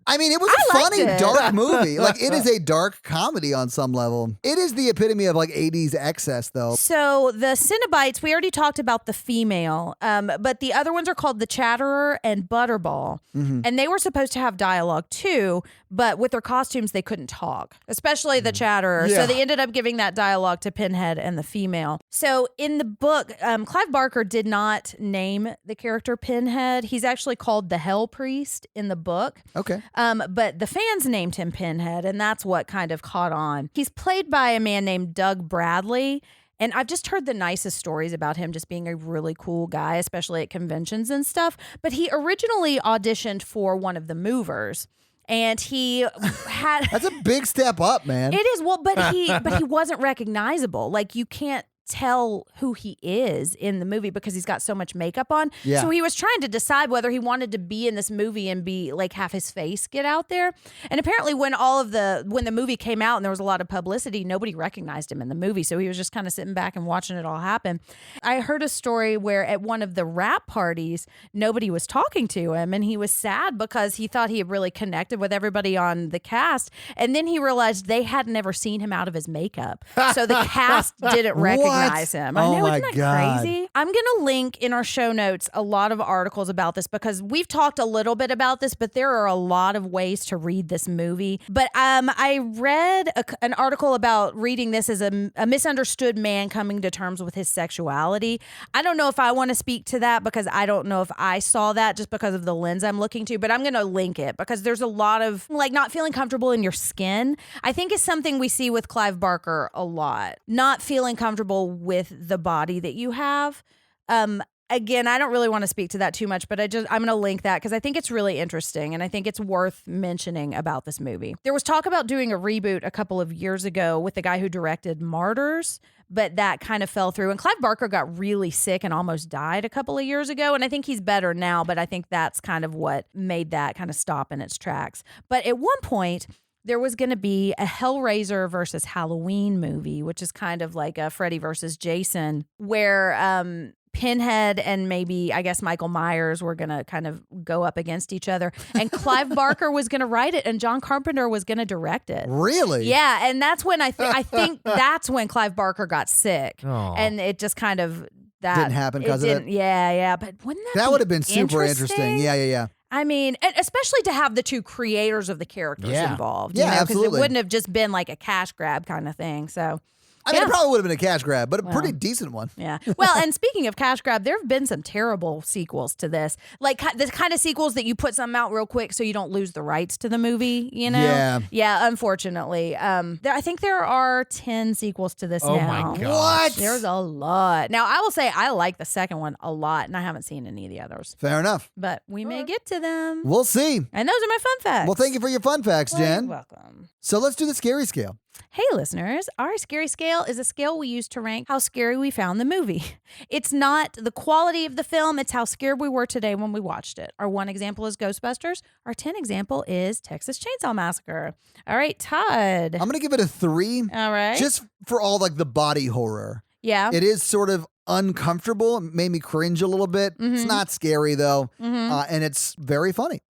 I mean, it was a funny, dark movie. Like, it is a dark comedy on some level. It is the epitome of, like, 80s excess, though. So the Cenobites, we already talked about the female, but the other ones are called the Chatterer and Butterball. Mm-hmm. And they were supposed to have dialogue too, but with their costumes, they couldn't talk, especially the Chatterer. Yeah. So they ended up giving that dialogue to Pinhead and the female. So in the book, Clive Barker did not name the character Pinhead. He's actually called the Hell Priest in the book. Okay. But the fans named him Pinhead, and that's what kind of caught on. He's played by a man named Doug Bradley. And I've just heard the nicest stories about him just being a really cool guy, especially at conventions and stuff. But he originally auditioned for one of the movers. And he had That's a big step up, man. It is. Well, but he wasn't recognizable. Like, you can't tell who he is in the movie because he's got so much makeup on. Yeah. So he was trying to decide whether he wanted to be in this movie and be like have his face get out there. And apparently when the movie came out and there was a lot of publicity, nobody recognized him in the movie. So he was just kind of sitting back and watching it all happen. I heard a story where at one of the wrap parties, nobody was talking to him and he was sad because he thought he had really connected with everybody on the cast. And then he realized they hadn't ever seen him out of his makeup. So the cast didn't recognize him. I know, isn't that crazy? I'm going to link in our show notes a lot of articles about this because we've talked a little bit about this, but there are a lot of ways to read this movie. But I read an article about reading this as a misunderstood man coming to terms with his sexuality. I don't know if I want to speak to that because I don't know if I saw that just because of the lens I'm looking to, but I'm going to link it because there's a lot of like not feeling comfortable in your skin. I think is something we see with Clive Barker a lot. Not feeling comfortable with the body that you have. Again, I don't really want to speak to that too much, but I'm going to link that because I think it's really interesting and I think it's worth mentioning about this movie. There was talk about doing a reboot a couple of years ago with the guy who directed Martyrs, but that kind of fell through. And Clive Barker got really sick and almost died a couple of years ago. And I think he's better now, but I think that's kind of what made that kind of stop in its tracks. But at one point, there was going to be a Hellraiser versus Halloween movie, which is kind of like a Freddy versus Jason, where Pinhead and maybe, I guess, Michael Myers were going to kind of go up against each other. And Clive Barker was going to write it and John Carpenter was going to direct it. Really? Yeah. And that's when I think that's when Clive Barker got sick. Aw. And it just kind of... That Didn't happen because of it? Yeah. But wouldn't That be would have been super interesting. Yeah. I mean, and especially to have the two creators of the characters involved. Yeah, you know, absolutely. Because it wouldn't have just been like a cash grab kind of thing. So, I mean, it probably would have been a cash grab, but a pretty decent one. Yeah. Well, and speaking of cash grab, there have been some terrible sequels to this. Like the kind of sequels that you put something out real quick so you don't lose the rights to the movie, you know? Yeah. Yeah, unfortunately. I think there are 10 sequels to this now. Oh my God. What? There's a lot. Now, I will say I like the second one a lot, and I haven't seen any of the others. Fair enough. But we may get to them. We'll see. And those are my fun facts. Well, thank you for your fun facts, Jen. You're welcome. So let's do the scary scale. Hey, listeners, our scary scale is a scale we use to rank how scary we found the movie. It's not the quality of the film, it's how scared we were today when we watched it. Our 1 example is Ghostbusters. Our 10 example is Texas Chainsaw Massacre. All right, Todd. I'm going to give it a 3. All right. Just for all like the body horror. Yeah. It is sort of uncomfortable. It made me cringe a little bit. It's not scary though. And it's very funny.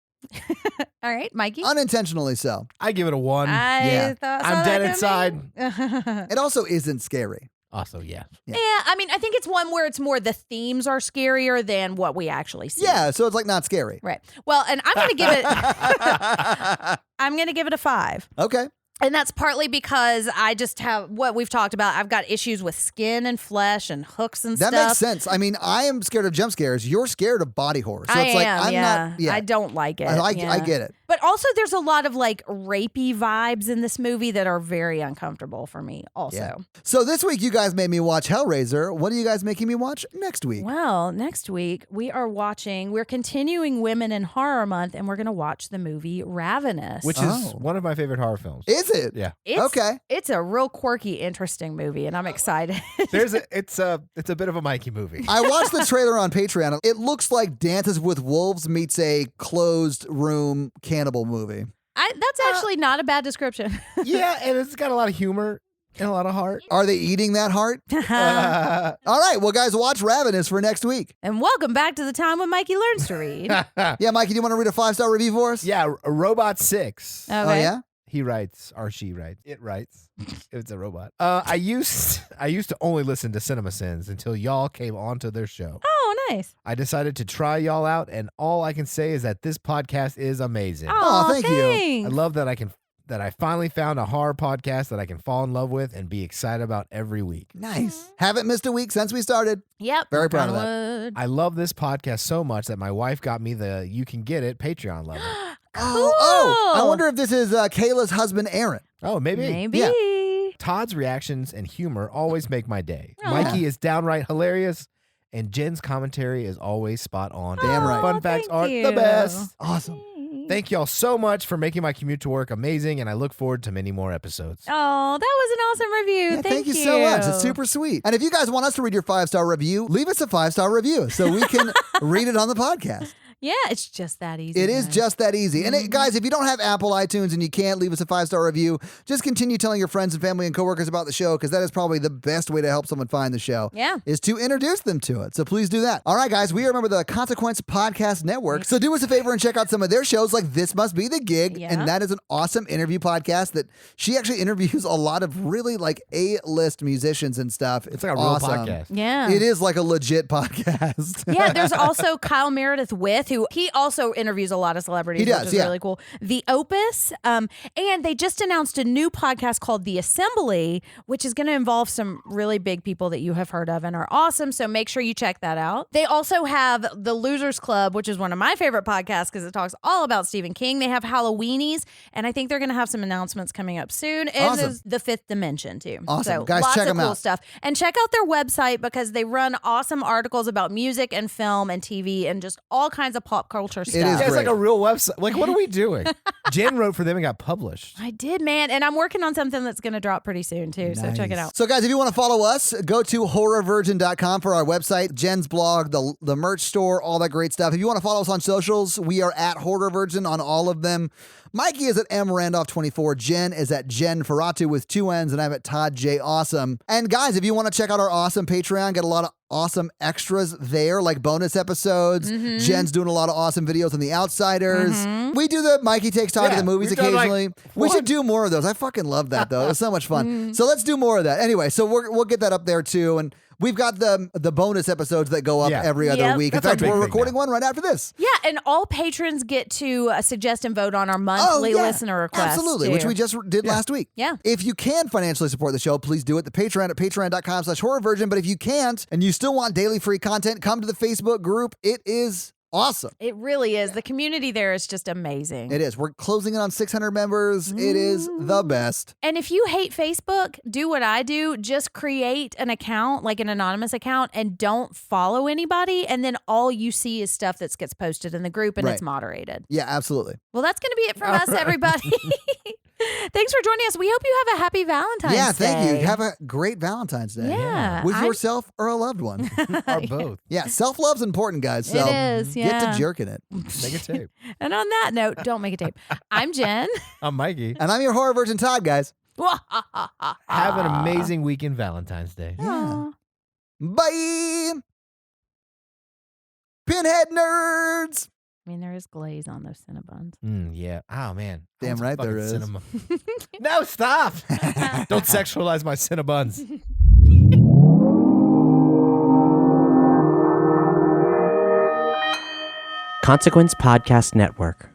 All right, Mikey. Unintentionally so. I give it a 1. Yeah. I'm dead inside. It also isn't scary. Also, yeah. Yeah, I mean, I think it's one where it's more the themes are scarier than what we actually see. Yeah, so it's like not scary. Right. Well, and I'm going to give it I'm going to give it a 5. Okay. And that's partly because I just have what we've talked about. I've got issues with skin and flesh and hooks and That stuff. makes sense. I mean, I am scared of jump scares. You're scared of body horror. So I it's like am, I'm not I don't like it. I yeah. get it. But also there's a lot of like rapey vibes in this movie that are very uncomfortable for me also. Yeah. So this week you guys made me watch Hellraiser. What are you guys making me watch next week? Well, next week we're continuing Women in Horror Month and we're going to watch the movie Ravenous. Which is one of my favorite horror films. Is it? Yeah. Okay. It's a real quirky, interesting movie and I'm excited. It's a bit of a Mikey movie. I watched the trailer on Patreon. It looks like Dances with Wolves meets a closed room cannibal movie. That's actually not a bad description. Yeah, and it's got a lot of humor and a lot of heart. Are they eating that heart? All right. Well, guys, watch Ravenous for next week. And welcome back to the time when Mikey learns to read. Yeah, Mikey, do you want to read a 5-star review for us? Yeah, Robot 6. Okay. Oh, yeah? He writes, or she writes. It writes. It's a robot. I used to only listen to Cinema Sins until y'all came onto their show. Oh, nice. I decided to try y'all out, and all I can say is that this podcast is amazing. Oh, thank you. thanks. I love that I finally found a horror podcast that I can fall in love with and be excited about every week. Nice. Haven't missed a week since we started. Yep. Very proud of that. I love this podcast so much that my wife got me the You Can Get It Patreon level. Oh, I wonder if this is Kayla's husband, Aaron. Oh, maybe. Maybe. Yeah. Todd's reactions and humor always make my day. Aw. Mikey is downright hilarious, and Jen's commentary is always spot on. Damn right. Fun facts thank are you. the best. Awesome. Thank y'all so much for making my commute to work amazing, and I look forward to many more episodes. Oh, that was an awesome review. Yeah, thank you so much. It's super sweet. And if you guys want us to read your 5-star review, leave us a 5-star review so we can read it on the podcast. Yeah, it's just that easy. It is just that easy. And guys, if you don't have Apple iTunes and you can't leave us a 5-star review, just continue telling your friends and family and coworkers about the show, because that is probably the best way to help someone find the show. Yeah. Is to introduce them to it. So please do that. All right, guys, we are a member of the Consequence Podcast Network. So do us a favor and check out some of their shows like This Must Be the Gig. Yeah. And that is an awesome interview podcast that she actually interviews a lot of really like A-list musicians and stuff. It's like a awesome. real podcast. Yeah. It is like a legit podcast. Yeah, there's also Kyle Meredith who he also interviews a lot of celebrities, He does, which is really cool. The Opus, and they just announced a new podcast called The Assembly, which is going to involve some really big people that you have heard of and are awesome, so make sure you check that out. They also have The Losers Club, which is one of my favorite podcasts because it talks all about Stephen King. They have Halloweenies, and I think they're going to have some announcements coming up soon. And Awesome. there's The Fifth Dimension, too. Awesome. So Guys, lots check of them cool out. stuff. And check out their website because they run awesome articles about music and film and TV and just all kinds of pop culture stuff. is Yeah, it's great. like a real website. Like, what are we doing? Jen wrote for them and got published. I did, man. And I'm working on something that's going to drop pretty soon, too. So check it out. So, guys, if you want to follow us, go to horrorvirgin.com for our website, Jen's blog, the merch store, all that great stuff. If you want to follow us on socials, we are at HorrorVirgin on all of them. Mikey is at mrandolph24. Jen is at Jen Ferratu with 2 N's, and I'm at Todd J. Awesome. And guys, if you want to check out our awesome Patreon, get a lot of awesome extras there, like bonus episodes. Jen's doing a lot of awesome videos on The Outsiders. We do the Mikey Takes Todd to the movies we've done, like, occasionally. We should do more of those. I fucking love that, though. It's so much fun. So let's do more of that. Anyway, so we'll get that up there, too. And we've got the bonus episodes that go up every other Yep. week. In That's our fact, big we're thing recording now. one right after this. Yeah, and all patrons get to suggest and vote on our monthly listener requests. Absolutely, too. which we just did last week. Yeah. If you can financially support the show, please do it. The Patreon at patreon.com/horrorvirgin. But if you can't and you still want daily free content, come to the Facebook group. It is awesome. It really is. The community there is just amazing. It is. We're closing in on 600 members. It is the best. And if you hate Facebook, do what I do. Just create an account, like an anonymous account, and don't follow anybody. And then all you see is stuff that gets posted in the group and it's moderated. Yeah, absolutely. Well, that's going to be it from us, everybody. Thanks for joining us. We hope you have a happy Valentine's Day. Yeah, thank you. Have a great Valentine's Day. Yeah. With yourself or a loved one. Or both. Yeah, self-love's important, guys. So It is, get yeah. to jerking it. Make a tape. And on that note, don't make a tape. I'm Jen. I'm Mikey. And I'm your horror virgin Todd, guys. Have an amazing weekend, Valentine's Day. Yeah. Bye. Pinhead nerds. I mean, there is glaze on those Cinnabons. Yeah. Oh, man. I Damn want some right there fucking is. cinema. No, stop. Don't sexualize my Cinnabons. Consequence Podcast Network.